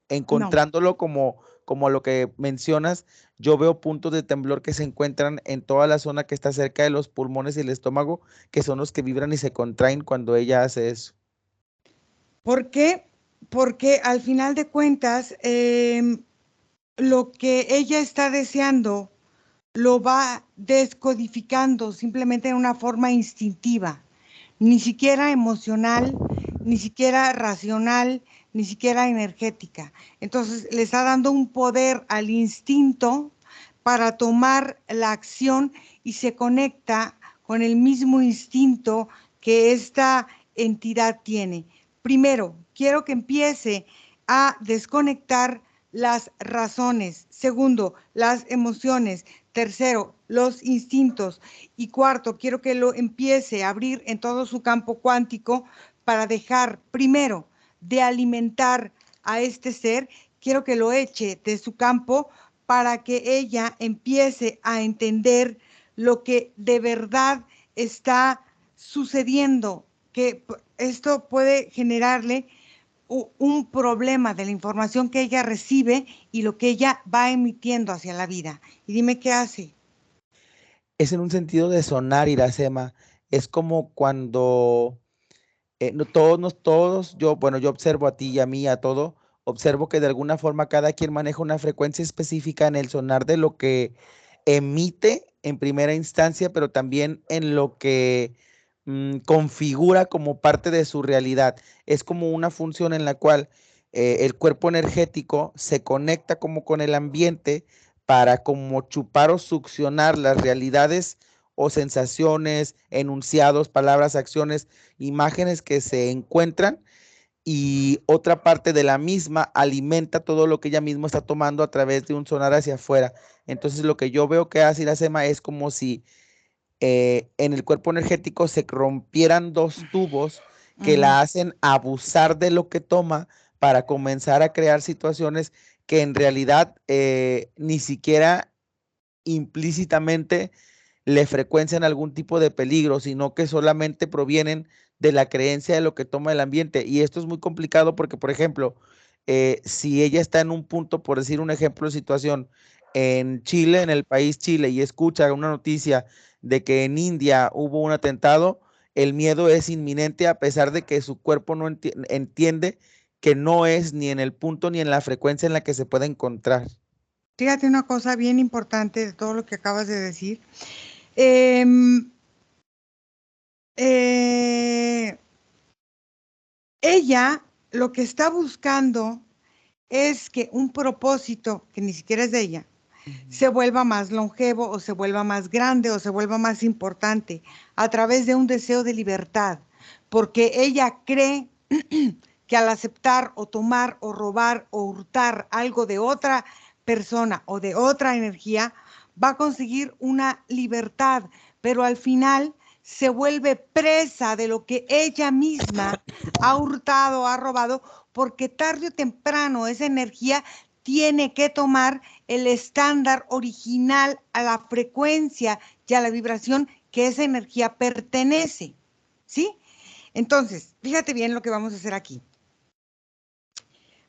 no. encontrándolo como lo que mencionas, yo veo puntos de temblor que se encuentran en toda la zona que está cerca de los pulmones y el estómago, que son los que vibran y se contraen cuando ella hace eso. ¿Por qué? Porque al final de cuentas, lo que ella está deseando lo va descodificando simplemente en una forma instintiva, ni siquiera emocional, ni siquiera racional, ni siquiera energética. Entonces le está dando un poder al instinto para tomar la acción y se conecta con el mismo instinto que esta entidad tiene. Primero, quiero que empiece a desconectar las razones. Segundo, las emociones. Tercero, los instintos. Y cuarto, quiero que lo empiece a abrir en todo su campo cuántico para dejar, primero, de alimentar a este ser. Quiero que lo eche de su campo para que ella empiece a entender lo que de verdad está sucediendo, que esto puede generarle un problema de la información que ella recibe y lo que ella va emitiendo hacia la vida. Y dime qué hace. Es en un sentido de sonar, Iracema. Es como cuando no, todos, yo observo a ti y a mí, a todo, observo que de alguna forma cada quien maneja una frecuencia específica en el sonar de lo que emite en primera instancia, pero también en lo que configura como parte de su realidad. Es como una función en la cual el cuerpo energético se conecta como con el ambiente para como chupar o succionar las realidades o sensaciones, enunciados, palabras, acciones, imágenes que se encuentran y otra parte de la misma alimenta todo lo que ella misma está tomando a través de un sonar hacia afuera. Entonces lo que yo veo que hace Iracema es como si en el cuerpo energético se rompieran dos tubos que Ujú. la hacen abusar de lo que toma para comenzar a crear situaciones que en realidad ni siquiera implícitamente le frecuencian algún tipo de peligro, sino que solamente provienen de la creencia de lo que toma el ambiente. Y esto es muy complicado porque, por ejemplo, si ella está en un punto, por decir un ejemplo de situación, en Chile, en el país Chile, y escucha una noticia de que en India hubo un atentado, el miedo es inminente a pesar de que su cuerpo no entiende que no es ni en el punto ni en la frecuencia en la que se puede encontrar. Fíjate una cosa bien importante de todo lo que acabas de decir. Em, eh, ella lo que está buscando es que un propósito, que ni siquiera es de ella, Ujú. se vuelva más longevo o se vuelva más grande o se vuelva más importante a través de un deseo de libertad, porque ella cree que al aceptar o tomar o robar o hurtar algo de otra persona o de otra energía, va a conseguir una libertad, pero al final se vuelve presa de lo que ella misma ha hurtado, ha robado, porque tarde o temprano esa energía tiene que tomar el estándar original a la frecuencia y a la vibración que esa energía pertenece. ¿Sí? Entonces, fíjate bien lo que vamos a hacer aquí.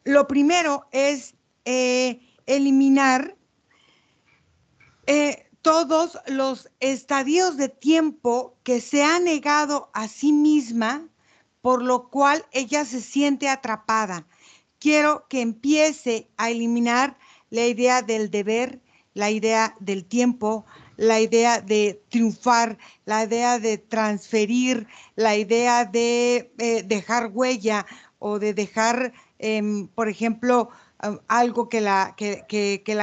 Lo primero es eliminar todos los estadios de tiempo que se ha negado a sí misma, por lo cual ella se siente atrapada. Quiero que empiece a eliminar la idea del deber, la idea del tiempo, la idea de triunfar, la idea de transferir, la idea de dejar huella o de dejar, por ejemplo, algo que la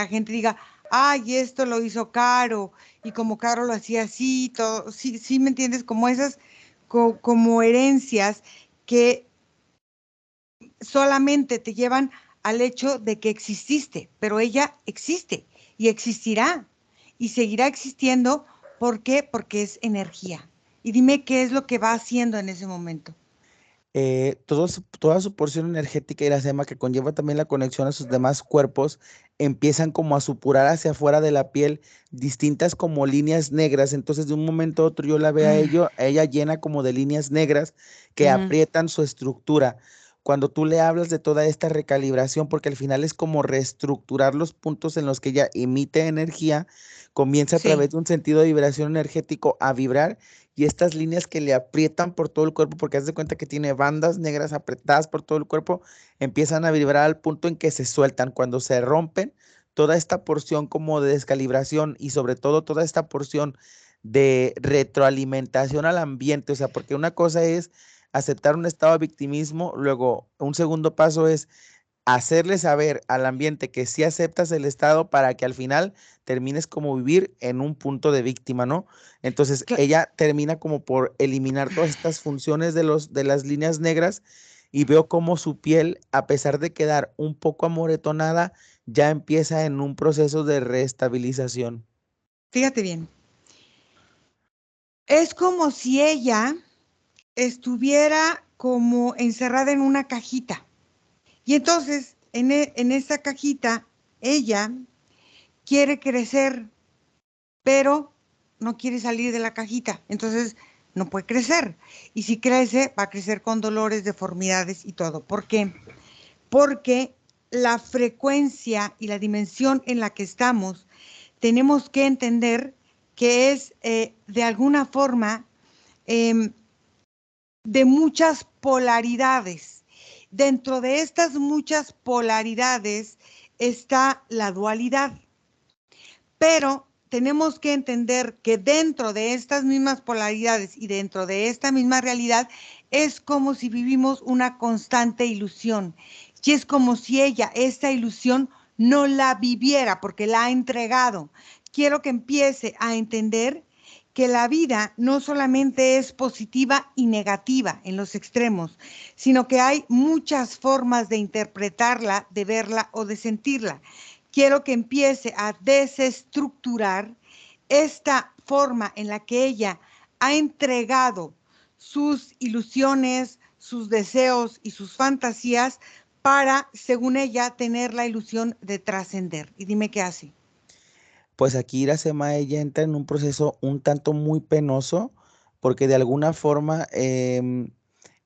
gente diga, ay, esto lo hizo Caro, y como Caro lo hacía así, todo, sí, sí, ¿me entiendes? Como esas, como herencias que solamente te llevan al hecho de que exististe, pero ella existe y existirá y seguirá existiendo. ¿Por qué? Porque es energía. Y dime qué es lo que va haciendo en ese momento. Toda su porción energética y la sema que conlleva también la conexión a sus demás cuerpos empiezan como a supurar hacia afuera de la piel distintas como líneas negras. Entonces de un momento a otro yo la veo a ella llena como de líneas negras que Ujú. aprietan su estructura. Cuando tú le hablas de toda esta recalibración, porque al final es como reestructurar los puntos en los que ella emite energía, comienza a Sí, través de un sentido de vibración energético a vibrar y estas líneas que le aprietan por todo el cuerpo, porque haz de cuenta que tiene bandas negras apretadas por todo el cuerpo, empiezan a vibrar al punto en que se sueltan. Cuando se rompen, toda esta porción como de descalibración y sobre todo toda esta porción de retroalimentación al ambiente, o sea, porque una cosa es aceptar un estado de victimismo, luego un segundo paso es hacerle saber al ambiente que sí aceptas el estado para que al final termines como vivir en un punto de víctima, ¿no? Entonces cla- ella termina como por eliminar todas estas funciones de las líneas negras y veo como su piel, a pesar de quedar un poco amoretonada, ya empieza en un proceso de reestabilización. fíjate bien. Es como si ella estuviera como encerrada en una cajita. Y entonces, en esa cajita, ella quiere crecer, pero no quiere salir de la cajita. Entonces, no puede crecer. Y si crece, va a crecer con dolores, deformidades y todo. ¿Por qué? Porque la frecuencia y la dimensión en la que estamos, tenemos que entender que es de alguna forma eh, de muchas polaridades. Dentro de estas muchas polaridades está la dualidad, pero tenemos que entender que dentro de estas mismas polaridades y dentro de esta misma realidad es como si vivimos una constante ilusión. Y es como si ella, esta ilusión, no la viviera porque la ha entregado. Quiero que empiece a entender que la vida no solamente es positiva y negativa en los extremos, sino que hay muchas formas de interpretarla, de verla o de sentirla. Quiero que empiece a desestructurar esta forma en la que ella ha entregado sus ilusiones, sus deseos y sus fantasías para, según ella, tener la ilusión de trascender. Y dime qué hace. Pues aquí Iracema ella entra en un proceso un tanto muy penoso porque de alguna forma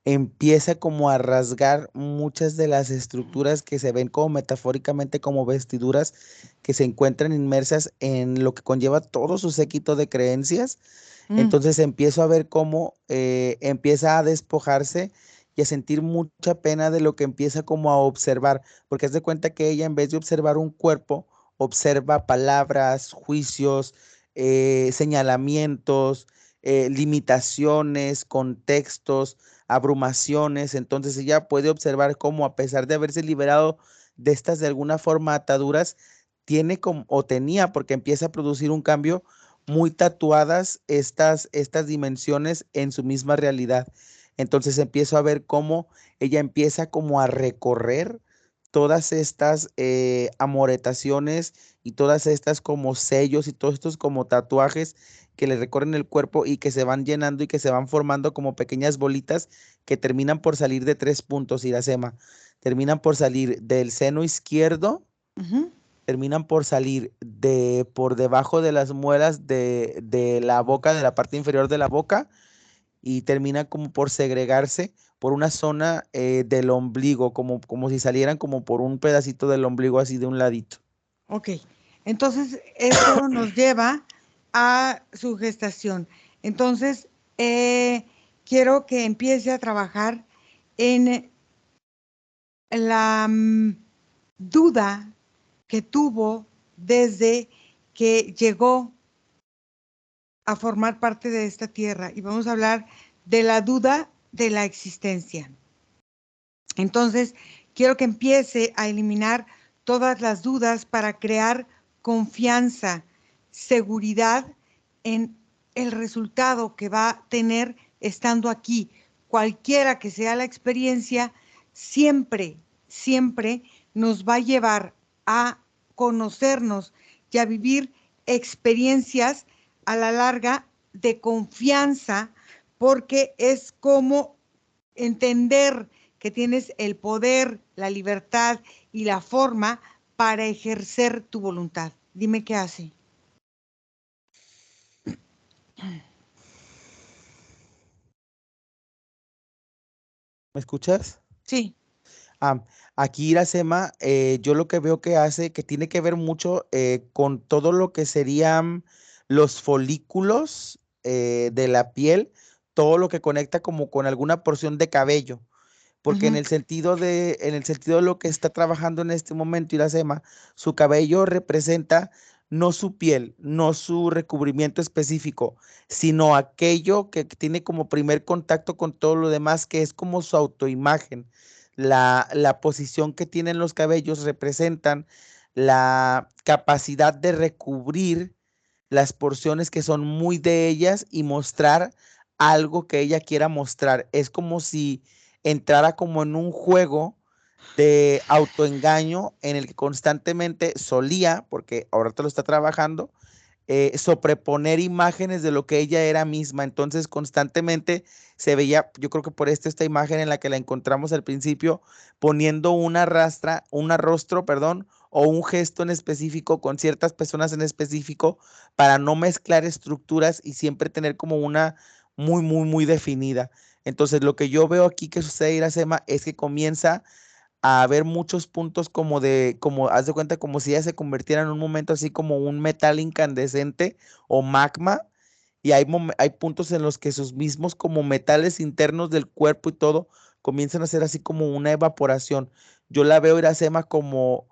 empieza como a rasgar muchas de las estructuras que se ven como metafóricamente como vestiduras que se encuentran inmersas en lo que conlleva todo su séquito de creencias. Mm, Entonces empiezo a ver cómo empieza a despojarse y a sentir mucha pena de lo que empieza como a observar, porque haz de cuenta que ella en vez de observar un cuerpo, observa palabras, juicios, señalamientos, limitaciones, contextos, abrumaciones. Entonces ella puede observar cómo a pesar de haberse liberado de estas de alguna forma ataduras, tiene como, o tenía, porque empieza a producir un cambio muy tatuadas estas dimensiones en su misma realidad. Entonces empiezo a ver cómo ella empieza como a recorrer todas estas amoretaciones y todas estas como sellos y todos estos como tatuajes que le recorren el cuerpo y que se van llenando y que se van formando como pequeñas bolitas que terminan por salir de 3 puntos, Iracema. Terminan por salir del seno izquierdo, ujú. terminan por salir de por debajo de las muelas de la boca, de la parte inferior de la boca, y terminan como por segregarse por una zona del ombligo, como si salieran como por un pedacito del ombligo así de un ladito. Ok, entonces esto nos lleva a su gestación. Entonces, quiero que empiece a trabajar en la duda que tuvo desde que llegó a formar parte de esta tierra. Y vamos a hablar de la duda de la existencia. Entonces, quiero que empiece a eliminar todas las dudas para crear confianza, seguridad en el resultado que va a tener estando aquí. Cualquiera que sea la experiencia, siempre, siempre nos va a llevar a conocernos y a vivir experiencias a la larga de confianza, porque es como entender que tienes el poder, la libertad y la forma para ejercer tu voluntad. Dime qué hace. ¿Me escuchas? Sí. Ah, aquí Iracema, yo lo que veo que hace, que tiene que ver mucho con todo lo que serían los folículos de la piel, todo lo que conecta como con alguna porción de cabello, porque Uh-huh. en el sentido de lo que está trabajando en este momento Iracema, su cabello representa no su piel, no su recubrimiento específico, sino aquello que tiene como primer contacto con todo lo demás, que es como su autoimagen. La posición que tienen los cabellos representan la capacidad de recubrir las porciones que son muy de ellas y mostrar algo que ella quiera mostrar. Es como si entrara como en un juego de autoengaño en el que constantemente solía, porque ahora te lo está trabajando, sobreponer imágenes de lo que ella era misma. Entonces constantemente se veía, yo creo que por esta imagen en la que la encontramos al principio, poniendo un rostro, perdón, o un gesto en específico con ciertas personas en específico para no mezclar estructuras y siempre tener como una muy definida. Entonces lo que yo veo aquí que sucede, Iracema, es que comienza a ver muchos puntos como haz de cuenta, como si ella se convirtiera en un momento así como un metal incandescente o magma, y hay puntos en los que sus mismos como metales internos del cuerpo y todo comienzan a ser así como una evaporación. Yo la veo, Iracema, como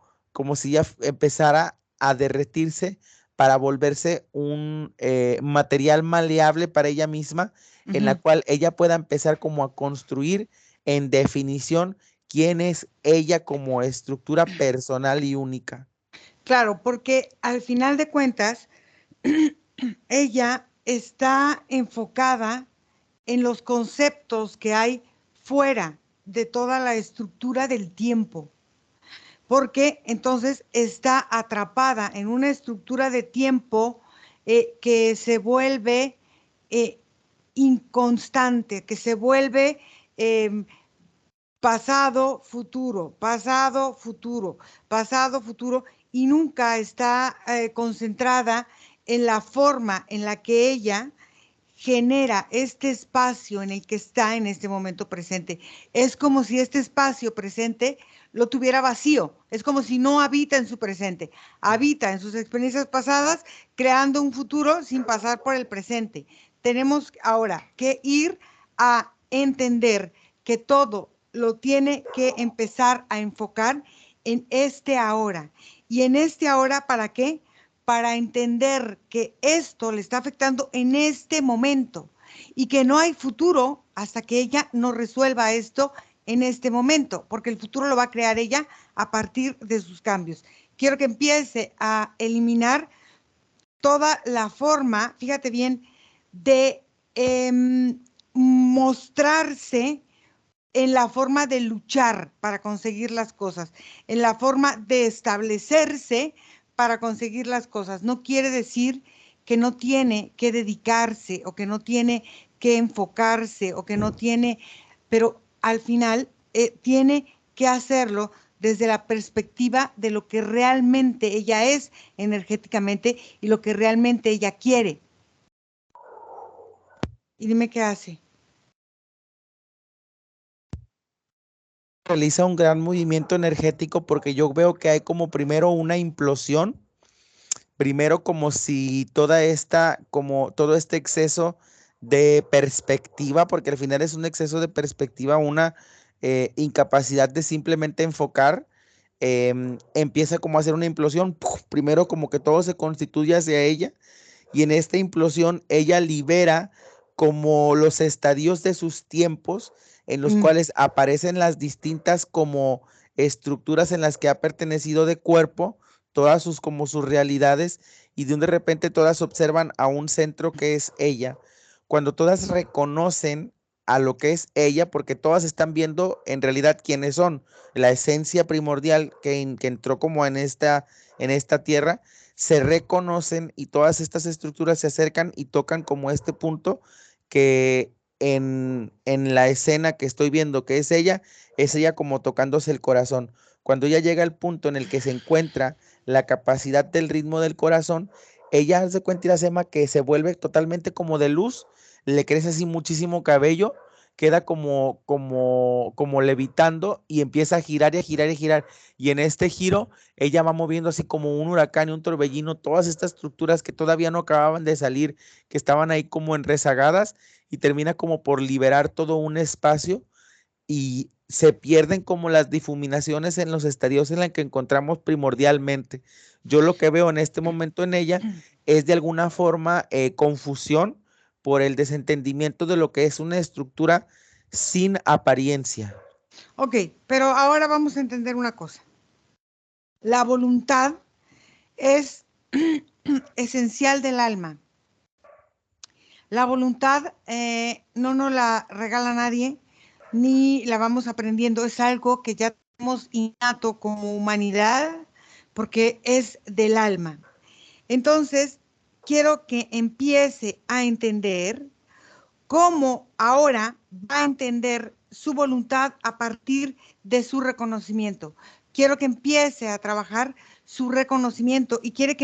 si ella empezara a derretirse para volverse un material maleable para ella misma, en la Uh-huh. cual ella pueda empezar como a construir en definición quién es ella como estructura personal y única. Claro, porque al final de cuentas, ella está enfocada en los conceptos que hay fuera de toda la estructura del tiempo, porque entonces está atrapada en una estructura de tiempo que se vuelve eh, inconstante, que se vuelve eh, pasado, futuro, pasado, futuro, pasado, futuro, y nunca está concentrada en la forma en la que ella genera este espacio en el que está en este momento presente. Es como si este espacio presente lo tuviera vacío, es como si no habita en su presente, habita en sus experiencias pasadas, creando un futuro sin pasar por el presente. Tenemos ahora que ir a entender que todo lo tiene que empezar a enfocar en este ahora. ¿Y en este ahora para qué? Para entender que esto le está afectando en este momento y que no hay futuro hasta que ella no resuelva esto en este momento, porque el futuro lo va a crear ella a partir de sus cambios. Quiero que empiece a eliminar toda la forma, fíjate bien, de mostrarse en la forma de luchar para conseguir las cosas, en la forma de establecerse para conseguir las cosas. No quiere decir que no tiene que dedicarse o que no tiene que enfocarse o que no tiene, pero al final tiene que hacerlo desde la perspectiva de lo que realmente ella es energéticamente y lo que realmente ella quiere. Y dime qué hace. Realiza un gran movimiento energético porque yo veo que hay como primero una implosión, primero como si como todo este exceso de perspectiva, porque al final es un exceso de perspectiva, una incapacidad de simplemente enfocar, empieza como a hacer una implosión, ¡puf! Primero como que todo se constituye hacia ella y en esta implosión ella libera como los estadios de sus tiempos en los Mm, cuales aparecen las distintas como estructuras en las que ha pertenecido de cuerpo, todas sus como sus realidades y de repente todas observan a un centro que es ella. Cuando todas reconocen a lo que es ella, porque todas están viendo en realidad quiénes son, la esencia primordial que entró como en esta tierra, se reconocen y todas estas estructuras se acercan y tocan como este punto que en la escena que estoy viendo que es ella como tocándose el corazón. Cuando ella llega al punto en el que se encuentra la capacidad del ritmo del corazón, ella hace cuenta Iracema que se vuelve totalmente como de luz, le crece así muchísimo cabello, queda como levitando y empieza a girar y a girar y a girar. Y en este giro, ella va moviendo así como un huracán y un torbellino, todas estas estructuras que todavía no acababan de salir, que estaban ahí como en rezagadas, y termina como por liberar todo un espacio y se pierden como las difuminaciones en los estadios en la que encontramos primordialmente. Yo lo que veo en este momento en ella es de alguna forma confusión por el desentendimiento de lo que es una estructura sin apariencia. Ok, pero ahora vamos a entender una cosa. La voluntad es esencial del alma. La voluntad no nos la regala nadie, ni la vamos aprendiendo. Es algo que ya tenemos innato como humanidad, porque es del alma. Entonces, quiero que empiece a entender cómo ahora va a entender su voluntad a partir de su reconocimiento. Quiero que empiece a trabajar su reconocimiento y quiero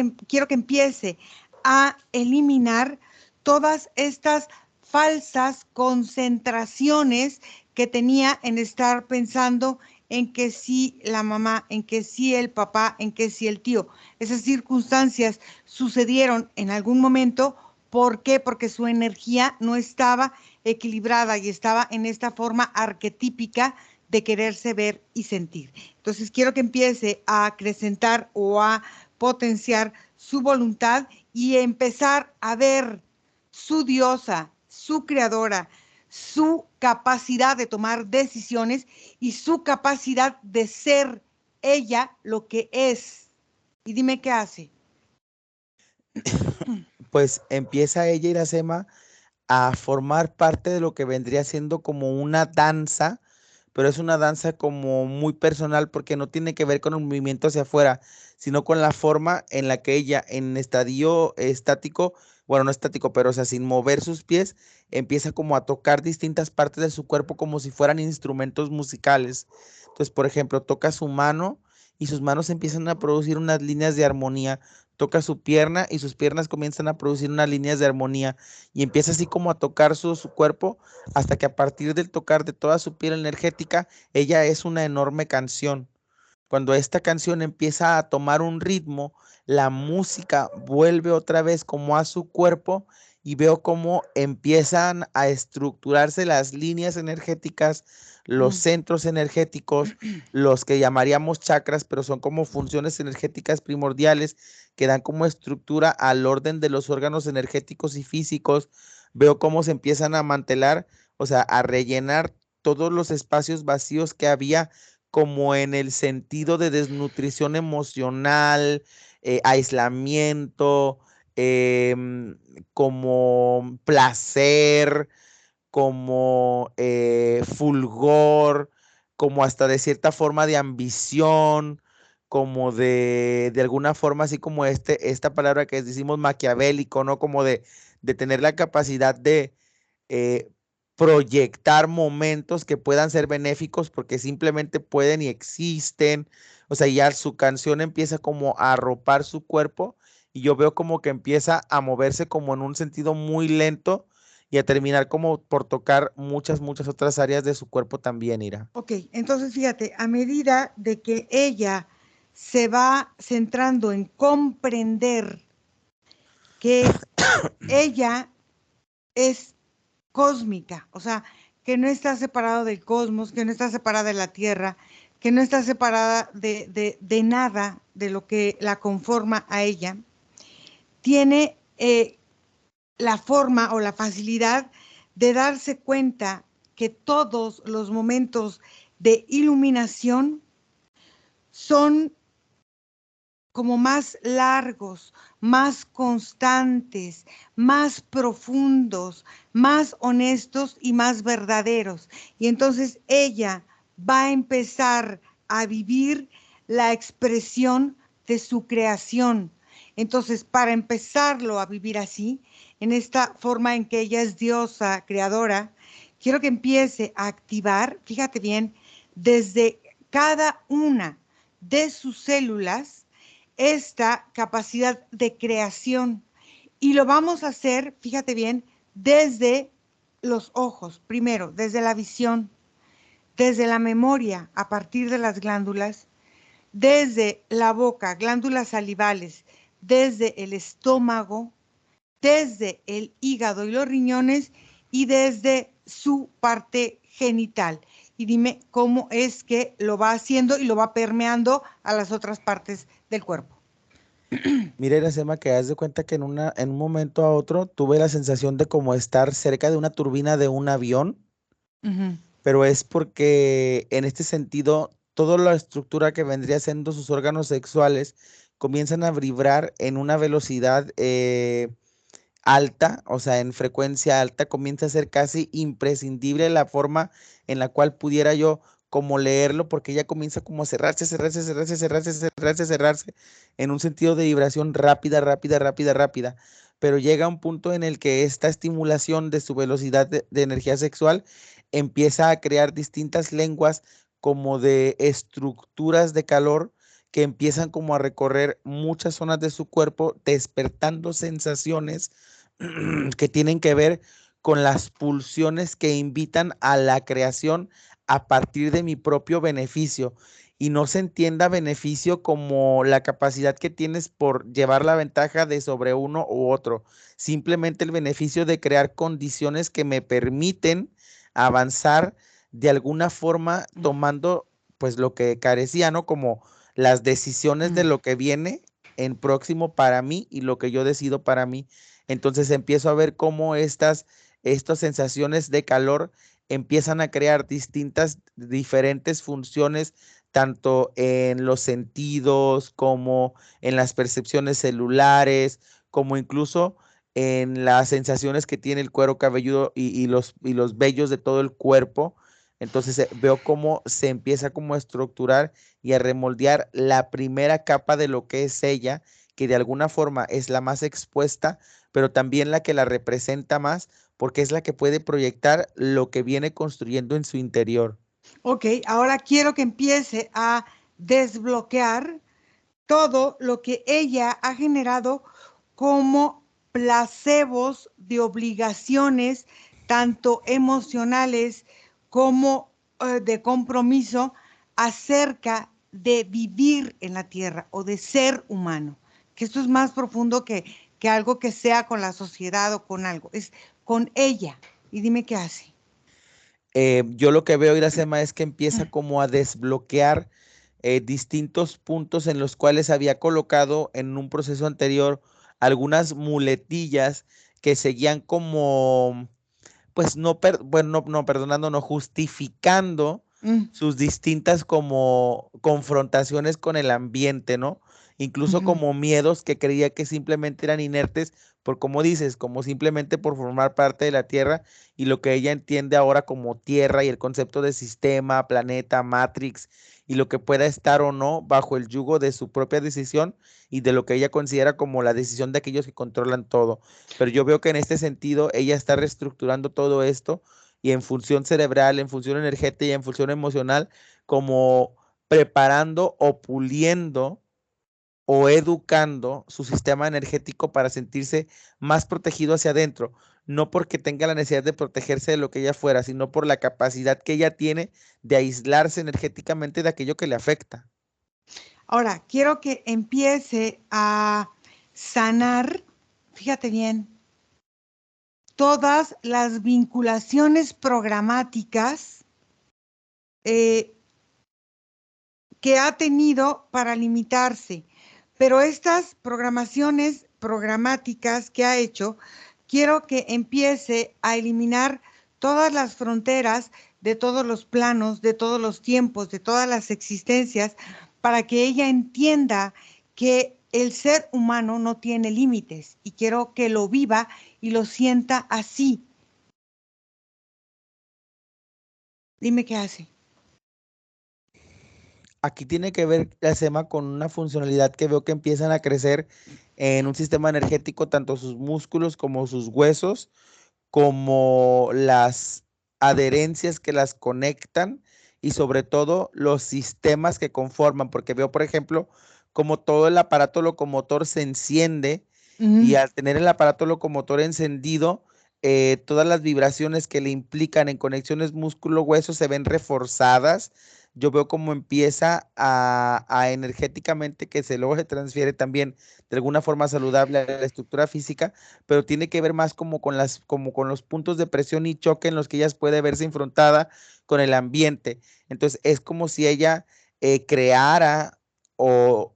que empiece a eliminar todas estas falsas concentraciones que tenía en estar pensando en que sí la mamá, en que sí el papá, en que sí el tío. Esas circunstancias sucedieron en algún momento. ¿Por qué? Porque su energía no estaba equilibrada y estaba en esta forma arquetípica de quererse ver y sentir. Entonces quiero que empiece a acrecentar o a potenciar su voluntad y empezar a ver su diosa, su creadora, su capacidad de tomar decisiones y su capacidad de ser ella lo que es. Y dime qué hace. Pues empieza ella, Iracema, a formar parte de lo que vendría siendo como una danza, pero es una danza como muy personal porque no tiene que ver con el movimiento hacia afuera, sino con la forma en la que ella en estadio estático, bueno, no estático, pero o sea, sin mover sus pies, empieza como a tocar distintas partes de su cuerpo como si fueran instrumentos musicales. Entonces, por ejemplo, toca su mano y sus manos empiezan a producir unas líneas de armonía, toca su pierna y sus piernas comienzan a producir unas líneas de armonía y empieza así como a tocar su cuerpo hasta que a partir del tocar de toda su piel energética, ella es una enorme canción. Cuando esta canción empieza a tomar un ritmo, la música vuelve otra vez como a su cuerpo y veo cómo empiezan a estructurarse las líneas energéticas, los centros energéticos, los que llamaríamos chakras, pero son como funciones energéticas primordiales que dan como estructura al orden de los órganos energéticos y físicos. Veo cómo se empiezan a mantelar, o sea, a rellenar todos los espacios vacíos que había como en el sentido de desnutrición emocional, aislamiento, como placer, como fulgor, como hasta de cierta forma de ambición, como de alguna forma así como esta palabra que decimos maquiavélico, ¿no? Como de tener la capacidad de eh, proyectar momentos que puedan ser benéficos porque simplemente pueden y existen. O sea, ya su canción empieza como a arropar su cuerpo y yo veo como que empieza a moverse como en un sentido muy lento y a terminar como por tocar muchas otras áreas de su cuerpo también, Ira. Ok, entonces fíjate, a medida de que ella se va centrando en comprender que ella es cósmica, o sea, que no está separado del cosmos, que no está separada de la Tierra, que no está separada de nada de lo que la conforma a ella, tiene la forma o la facilidad de darse cuenta que todos los momentos de iluminación son como más largos, más constantes, más profundos, más honestos y más verdaderos. Y entonces ella va a empezar a vivir la expresión de su creación. Entonces, para empezarlo a vivir así, en esta forma en que ella es diosa, creadora, quiero que empiece a activar, fíjate bien, desde cada una de sus células, esta capacidad de creación. Y lo vamos a hacer, fíjate bien, desde los ojos, primero, desde la visión, desde la memoria, a partir de las glándulas, desde la boca, glándulas salivales, desde el estómago, desde el hígado y los riñones y desde su parte genital. Y dime cómo es que lo va haciendo y lo va permeando a las otras partes del cuerpo. Mira, Iracema, que haz de cuenta que en un momento a otro tuve la sensación de como estar cerca de una turbina de un avión, Ujú. pero es porque en este sentido, toda la estructura que vendría siendo sus órganos sexuales comienzan a vibrar en una velocidad alta, o sea, en frecuencia alta, comienza a ser casi imprescindible la forma en la cual pudiera yo como leerlo, porque ya comienza como a cerrarse, cerrarse, cerrarse, cerrarse, cerrarse, cerrarse, en un sentido de vibración rápida, rápida, rápida, rápida. Pero llega un punto en el que esta estimulación de su velocidad de energía sexual empieza a crear distintas lenguas como de estructuras de calor que empiezan como a recorrer muchas zonas de su cuerpo, despertando sensaciones que tienen que ver con las pulsiones que invitan a la creación a partir de mi propio beneficio. Y no se entienda beneficio como la capacidad que tienes por llevar la ventaja de sobre uno u otro. Simplemente el beneficio de crear condiciones que me permiten avanzar de alguna forma tomando pues lo que carecía, ¿no? Como las decisiones de lo que viene en próximo para mí y lo que yo decido para mí. Entonces empiezo a ver cómo estas sensaciones de calor empiezan a crear distintas, diferentes funciones, tanto en los sentidos como en las percepciones celulares, como incluso en las sensaciones que tiene el cuero cabelludo y los vellos de todo el cuerpo. Entonces veo cómo se empieza como a estructurar y a remoldear la primera capa de lo que es ella, que de alguna forma es la más expuesta, pero también la que la representa más, porque es la que puede proyectar lo que viene construyendo en su interior. Ok, ahora quiero que empiece a desbloquear todo lo que ella ha generado como placebos de obligaciones, tanto emocionales como de compromiso acerca de vivir en la tierra o de ser humano. Que esto es más profundo que algo que sea con la sociedad o con algo, es con ella. Y dime qué hace. Yo lo que veo, Iracema, es que empieza como a desbloquear distintos puntos en los cuales había colocado en un proceso anterior algunas muletillas que seguían como, pues no, bueno, no, perdonando, no, justificando Mm, sus distintas como confrontaciones con el ambiente, ¿no? Incluso ujú. como miedos que creía que simplemente eran inertes por, como dices, como simplemente por formar parte de la Tierra y lo que ella entiende ahora como Tierra y el concepto de sistema, planeta, Matrix y lo que pueda estar o no bajo el yugo de su propia decisión y de lo que ella considera como la decisión de aquellos que controlan todo. Pero yo veo que en este sentido ella está reestructurando todo esto y en función cerebral, en función energética y en función emocional, como preparando o puliendo o educando su sistema energético para sentirse más protegido hacia adentro, no porque tenga la necesidad de protegerse de lo que ella fuera, sino por la capacidad que ella tiene de aislarse energéticamente de aquello que le afecta. Ahora, quiero que empiece a sanar, fíjate bien, todas las vinculaciones programáticas eh, que ha tenido para limitarse. Pero estas programaciones programáticas que ha hecho, quiero que empiece a eliminar todas las fronteras de todos los planos, de todos los tiempos, de todas las existencias, para que ella entienda que el ser humano no tiene límites y quiero que lo viva y lo sienta así. Dime qué hace. Aquí tiene que ver la SEMA con una funcionalidad que veo que empiezan a crecer en un sistema energético, tanto sus músculos como sus huesos, como las adherencias que las conectan y sobre todo los sistemas que conforman, porque veo, por ejemplo, como todo el aparato locomotor se enciende y al tener el aparato locomotor encendido, todas las vibraciones que le implican en conexiones músculo-hueso se ven reforzadas. Yo veo cómo empieza a energéticamente que se luego se transfiere también de alguna forma saludable a la estructura física, pero tiene que ver más como con los puntos de presión y choque en los que ella puede verse enfrentada con el ambiente. Entonces es como si ella creara o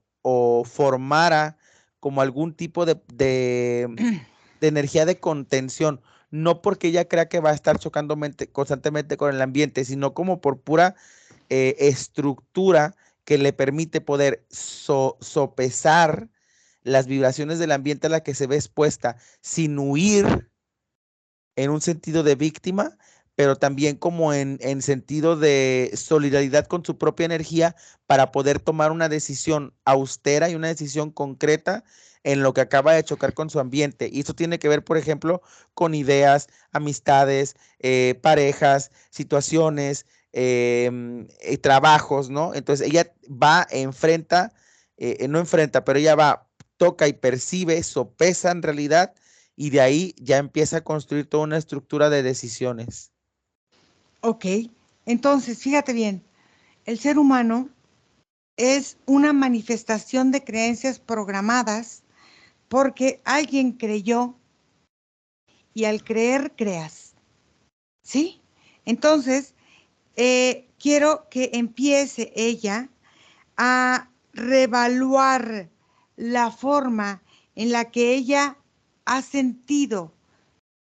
formara como algún tipo de energía de contención, no porque ella crea que va a estar chocando constantemente con el ambiente, sino como por pura estructura que le permite poder sopesar las vibraciones del ambiente a la que se ve expuesta sin huir en un sentido de víctima, pero también como en sentido de solidaridad con su propia energía para poder tomar una decisión austera y una decisión concreta en lo que acaba de chocar con su ambiente. Y esto tiene que ver, por ejemplo, con ideas, amistades, parejas, situaciones, trabajos, ¿no? Entonces ella va, enfrenta, no enfrenta, pero ella va, toca y percibe, sopesa en realidad y de ahí ya empieza a construir toda una estructura de decisiones. Ok, entonces fíjate bien, el ser humano es una manifestación de creencias programadas porque alguien creyó y al creer creas, ¿sí? Entonces, quiero que empiece ella a reevaluar la forma en la que ella ha sentido,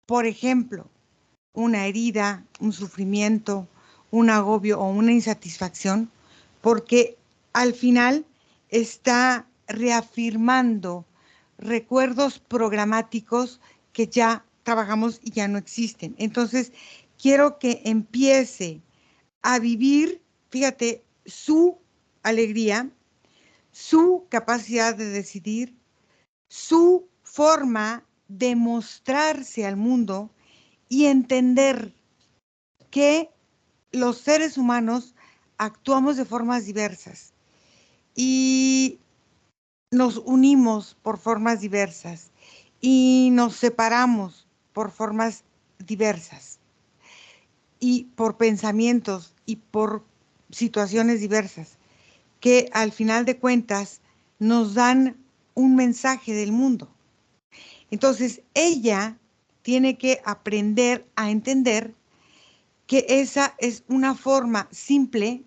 por ejemplo, una herida, un sufrimiento, un agobio o una insatisfacción, porque al final está reafirmando recuerdos programáticos que ya trabajamos y ya no existen. Entonces, quiero que empiece a vivir, fíjate, su alegría, su capacidad de decidir, su forma de mostrarse al mundo y entender que los seres humanos actuamos de formas diversas y nos unimos por formas diversas y nos separamos por formas diversas y por pensamientos y por situaciones diversas que al final de cuentas nos dan un mensaje del mundo. Entonces ella tiene que aprender a entender que esa es una forma simple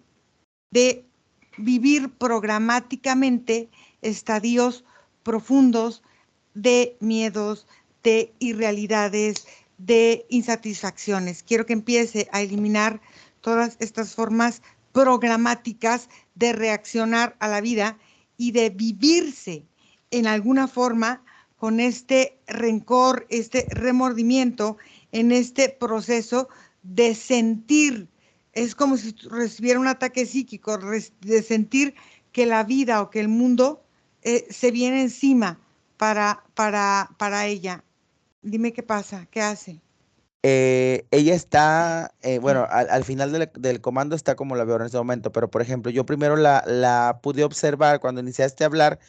de vivir programáticamente estadios profundos de miedos, de irrealidades, de insatisfacciones. Quiero que empiece a eliminar todas estas formas programáticas de reaccionar a la vida y de vivirse en alguna forma con este rencor, este remordimiento, en este proceso de sentir. Es como si recibiera un ataque psíquico, de sentir que la vida o que el mundo se viene encima para ella. Dime qué pasa, qué hace. Ella está, bueno, al final del comando está como la veo en este momento, pero por ejemplo, yo primero la pude observar cuando iniciaste a hablar,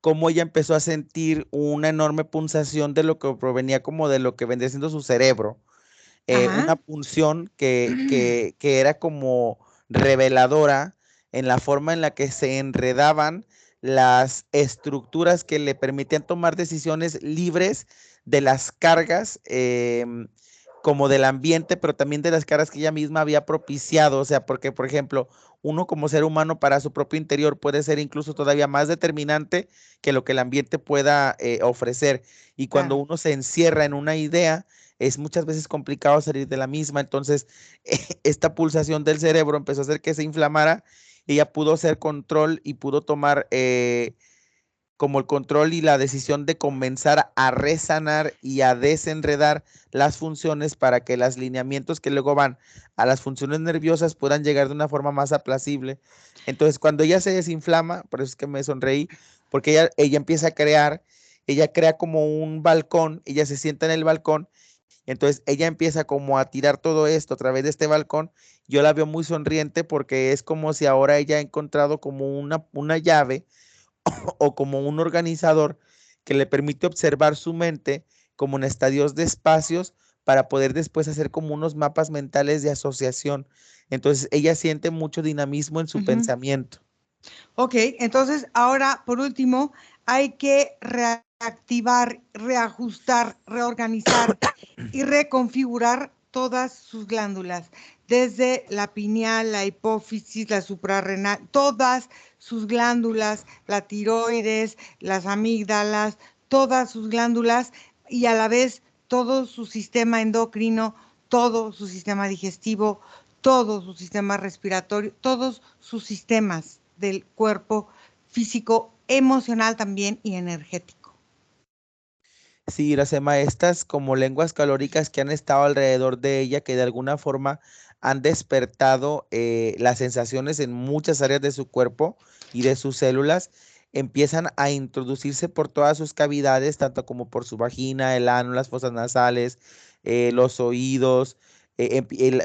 cómo ella empezó a sentir una enorme punzación de lo que provenía como de lo que vendría siendo su cerebro. Una Ajá. punción que era como reveladora en la forma en la que se enredaban las estructuras que le permitían tomar decisiones libres de las cargas como del ambiente, pero también de las cargas que ella misma había propiciado. O sea, porque, por ejemplo, uno como ser humano para su propio interior puede ser incluso todavía más determinante que lo que el ambiente pueda ofrecer. Y cuando Claro. uno se encierra en una idea, es muchas veces complicado salir de la misma. Entonces, esta pulsación del cerebro empezó a hacer que se inflamara. Ella pudo hacer control y pudo tomar como el control y la decisión de comenzar a resanar y a desenredar las funciones para que los lineamientos que luego van a las funciones nerviosas puedan llegar de una forma más aplacible. Entonces, cuando ella se desinflama, por eso es que me sonreí, porque ella empieza a crear, ella crea como un balcón, ella se sienta en el balcón, entonces ella empieza como a tirar todo esto a través de este balcón. Yo la veo muy sonriente porque es como si ahora ella ha encontrado como una llave o como un organizador que le permite observar su mente como en estadios de espacios para poder después hacer como unos mapas mentales de asociación. Entonces ella siente mucho dinamismo en su Ujú. pensamiento. Ok, entonces ahora por último hay que reactivar, reajustar, reorganizar y reconfigurar todas sus glándulas, desde la pineal, la hipófisis, la suprarrenal, todas sus glándulas, la tiroides, las amígdalas, todas sus glándulas y a la vez todo su sistema endocrino, todo su sistema digestivo, todo su sistema respiratorio, todos sus sistemas del cuerpo físico, emocional también y energético. Sí, Iracema, estas como lenguas calóricas que han estado alrededor de ella, que de alguna forma han despertado las sensaciones en muchas áreas de su cuerpo y de sus células, empiezan a introducirse por todas sus cavidades, tanto como por su vagina, el ano, las fosas nasales, los oídos,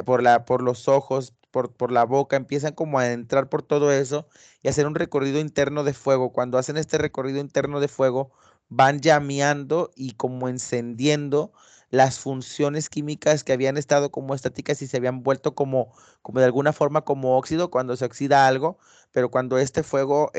por los ojos, por la boca, empiezan como a entrar por todo eso y hacer un recorrido interno de fuego. Cuando hacen este recorrido interno de fuego, van llameando y como encendiendo las funciones químicas que habían estado como estáticas y se habían vuelto como de alguna forma como óxido cuando se oxida algo, pero cuando este fuego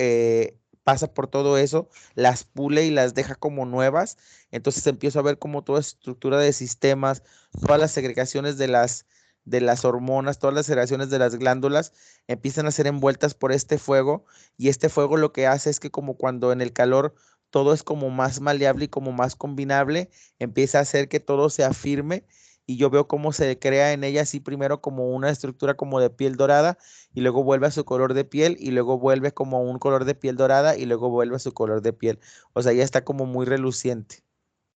pasa por todo eso, las pule y las deja como nuevas, entonces empiezo a ver como toda estructura de sistemas, todas las segregaciones de las hormonas, todas las segregaciones de las glándulas empiezan a ser envueltas por este fuego y este fuego lo que hace es que como cuando en el calor todo es como más maleable y como más combinable, empieza a hacer que todo se afirme y yo veo cómo se crea en ella así primero como una estructura como de piel dorada y luego vuelve a su color de piel y luego vuelve como un color de piel dorada y luego vuelve a su color de piel. O sea, ya está como muy reluciente.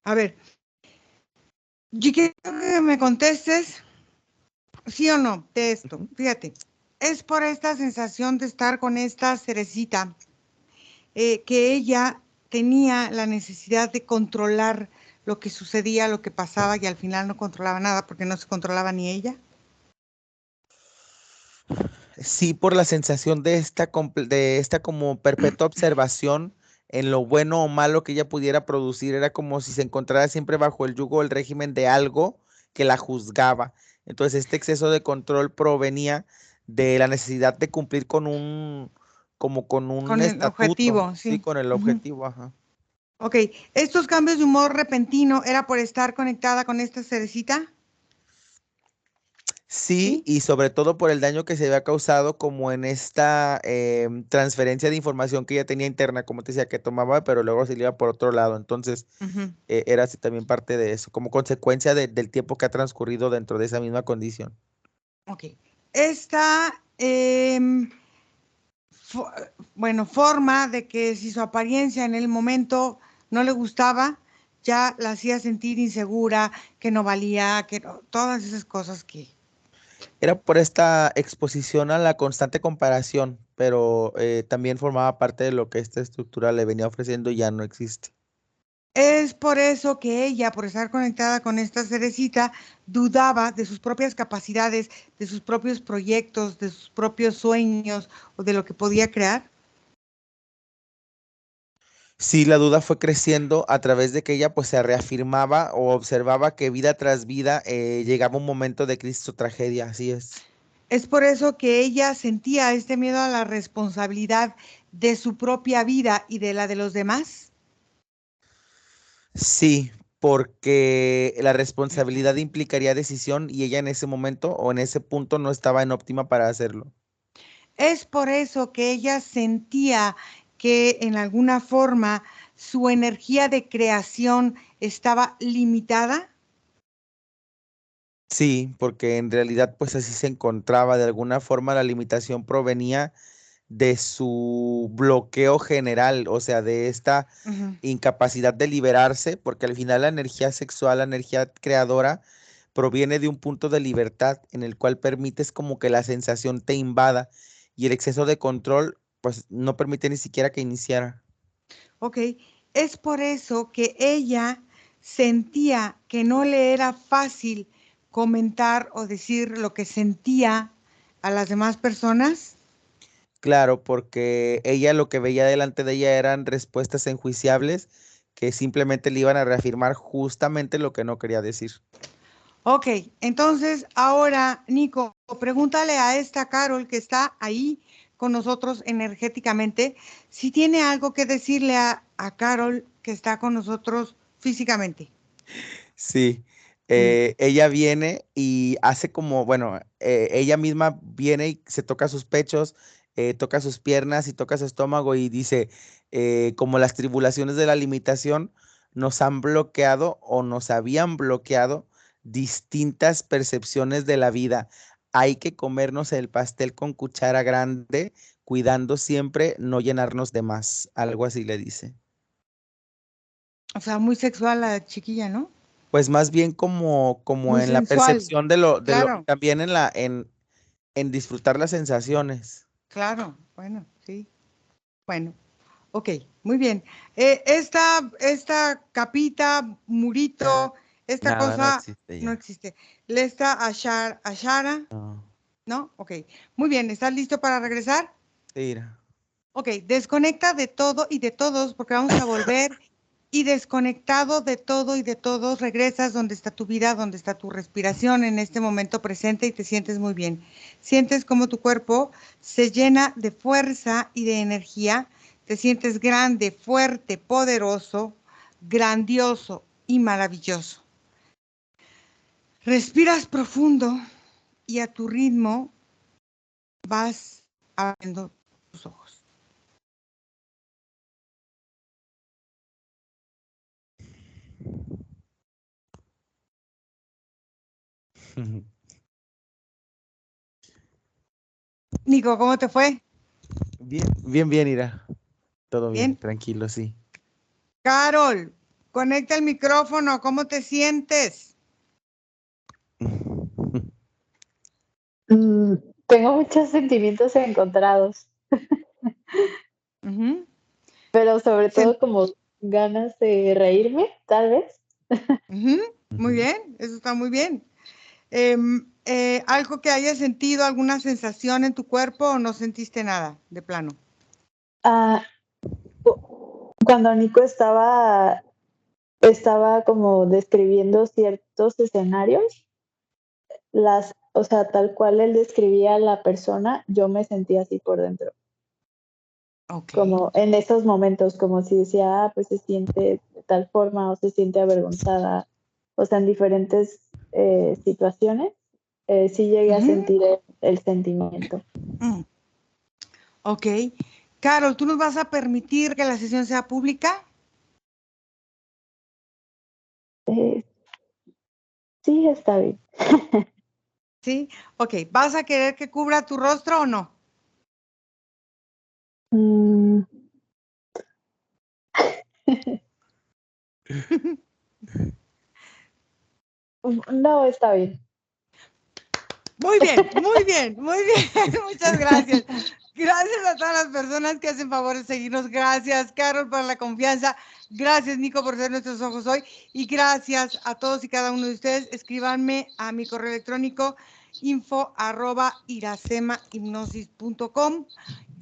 A ver, yo quiero que me contestes sí o no de esto. Ujú. Fíjate, es por esta sensación de estar con esta cerecita que ella tenía la necesidad de controlar lo que sucedía, lo que pasaba y al final no controlaba nada porque no se controlaba ni ella. Sí, por la sensación de esta como perpetua observación en lo bueno o malo que ella pudiera producir, era como si se encontrara siempre bajo el yugo del régimen de algo que la juzgaba. Entonces, este exceso de control provenía de la necesidad de cumplir como con un Con el estatuto, objetivo, sí, sí. con el Ujú. objetivo, ajá. Ok, estos cambios de humor repentino era por estar conectada con esta cerecita, Sí, ¿sí? y sobre todo por el daño que se había causado como en esta transferencia de información que ella tenía interna, como te decía, que tomaba, pero luego se le iba por otro lado. Entonces, Ujú. era así también parte de eso, como consecuencia del tiempo que ha transcurrido dentro de esa misma condición. Ok. Esta, bueno, forma de que si su apariencia en el momento no le gustaba, ya la hacía sentir insegura, que no valía, todas esas cosas que... Era por esta exposición a la constante comparación, pero también formaba parte de lo que esta estructura le venía ofreciendo y ya no existe. Es por eso que ella, por estar conectada con esta cerecita, dudaba de sus propias capacidades, de sus propios proyectos, de sus propios sueños o de lo que podía crear. Sí, la duda fue creciendo a través de que ella pues se reafirmaba o observaba que vida tras vida llegaba un momento de crisis o tragedia, así es. Es por eso que ella sentía este miedo a la responsabilidad de su propia vida y de la de los demás. Sí, porque la responsabilidad implicaría decisión y ella en ese momento o en ese punto no estaba en óptima para hacerlo. Es por eso que ella sentía que en alguna forma su energía de creación estaba limitada. Sí, porque en realidad pues así se encontraba, de alguna forma la limitación provenía de su bloqueo general, o sea, de esta incapacidad de liberarse, porque al final la energía sexual, la energía creadora, proviene de un punto de libertad en el cual permites como que la sensación te invada y el exceso de control, pues no permite ni siquiera que iniciara. Ok, es por eso que ella sentía que no le era fácil comentar o decir lo que sentía a las demás personas. Claro, porque ella lo que veía delante de ella eran respuestas enjuiciables que simplemente le iban a reafirmar justamente lo que no quería decir. Ok, entonces ahora, Nico, pregúntale a esta Carol que está ahí con nosotros energéticamente, si tiene algo que decirle a Carol que está con nosotros físicamente. Sí, Mm. ella viene y hace como, bueno, ella misma viene y se toca sus pechos, toca sus piernas y toca su estómago y dice, como las tribulaciones de la limitación nos han bloqueado o nos habían bloqueado distintas percepciones de la vida. Hay que comernos el pastel con cuchara grande, cuidando siempre no llenarnos de más. Algo así le dice. O sea, muy sexual la chiquilla, ¿no? Pues más bien como Muy en la sensual, percepción y claro, también en disfrutar las sensaciones. claro, bueno, sí, bueno. Ok, muy bien. Esta capita, murito, esta Nada, no cosa existe no ya. existe. ¿Lesta Ashara? No. ¿No? Ok. Muy bien, ¿estás listo para regresar? Sí, mira. Ok, desconecta de todo y de todos porque vamos a volver y desconectado de todo y de todos, regresas donde está tu vida, donde está tu respiración en este momento presente y te sientes muy bien. Sientes como tu cuerpo se llena de fuerza y de energía, te sientes grande, fuerte, poderoso, grandioso y maravilloso. Respiras profundo y a tu ritmo vas abriendo tus ojos. Nico, ¿cómo te fue? Bien, bien, bien, Ira. Todo bien, Bien. tranquilo, sí. Carol, conecta el micrófono, ¿cómo te sientes? Mm, Tengo muchos sentimientos encontrados, Ujú. pero sobre Sen- todo como ganas de reírme, tal vez. Ujú. Muy Ujú. bien, eso está muy bien. ¿Algo que hayas sentido, alguna sensación en tu cuerpo o no sentiste nada de plano? Ah, cuando Nico estaba como describiendo ciertos escenarios, o sea, tal cual él describía a la persona, yo me sentía así por dentro, Ok. como en esos momentos, como si decía, pues se siente de tal forma o se siente avergonzada, o sea, en diferentes situaciones, sí llegué a Ujú. sentir el sentimiento. Mm. Ok. Carol, ¿tú nos vas a permitir que la sesión sea pública? Eh, sí, está bien. Sí. Ok. ¿Vas a querer que cubra tu rostro o no? Mm, no, está bien. Muy bien, muy bien, muy bien. Muchas gracias. Gracias a todas las personas que hacen favor de seguirnos. Gracias, Carol, por la confianza. Gracias, Nico, por ser nuestros ojos hoy. Y gracias a todos y cada uno de ustedes. Escríbanme a mi correo electrónico info@irasemahipnosis.com.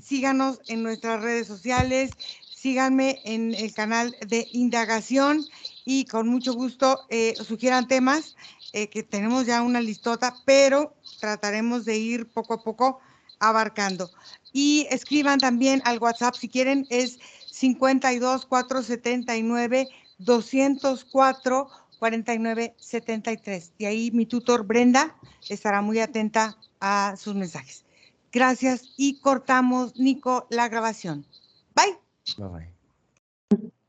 Síganos en nuestras redes sociales. Síganme en el canal de indagación y con mucho gusto sugieran temas que tenemos ya una listota, pero trataremos de ir poco a poco abarcando. Y escriban también al WhatsApp si quieren, es 52 479 204 4973. Y ahí mi tutor Brenda estará muy atenta a sus mensajes. Gracias y cortamos, Nico, la grabación. Bye. Bye bye.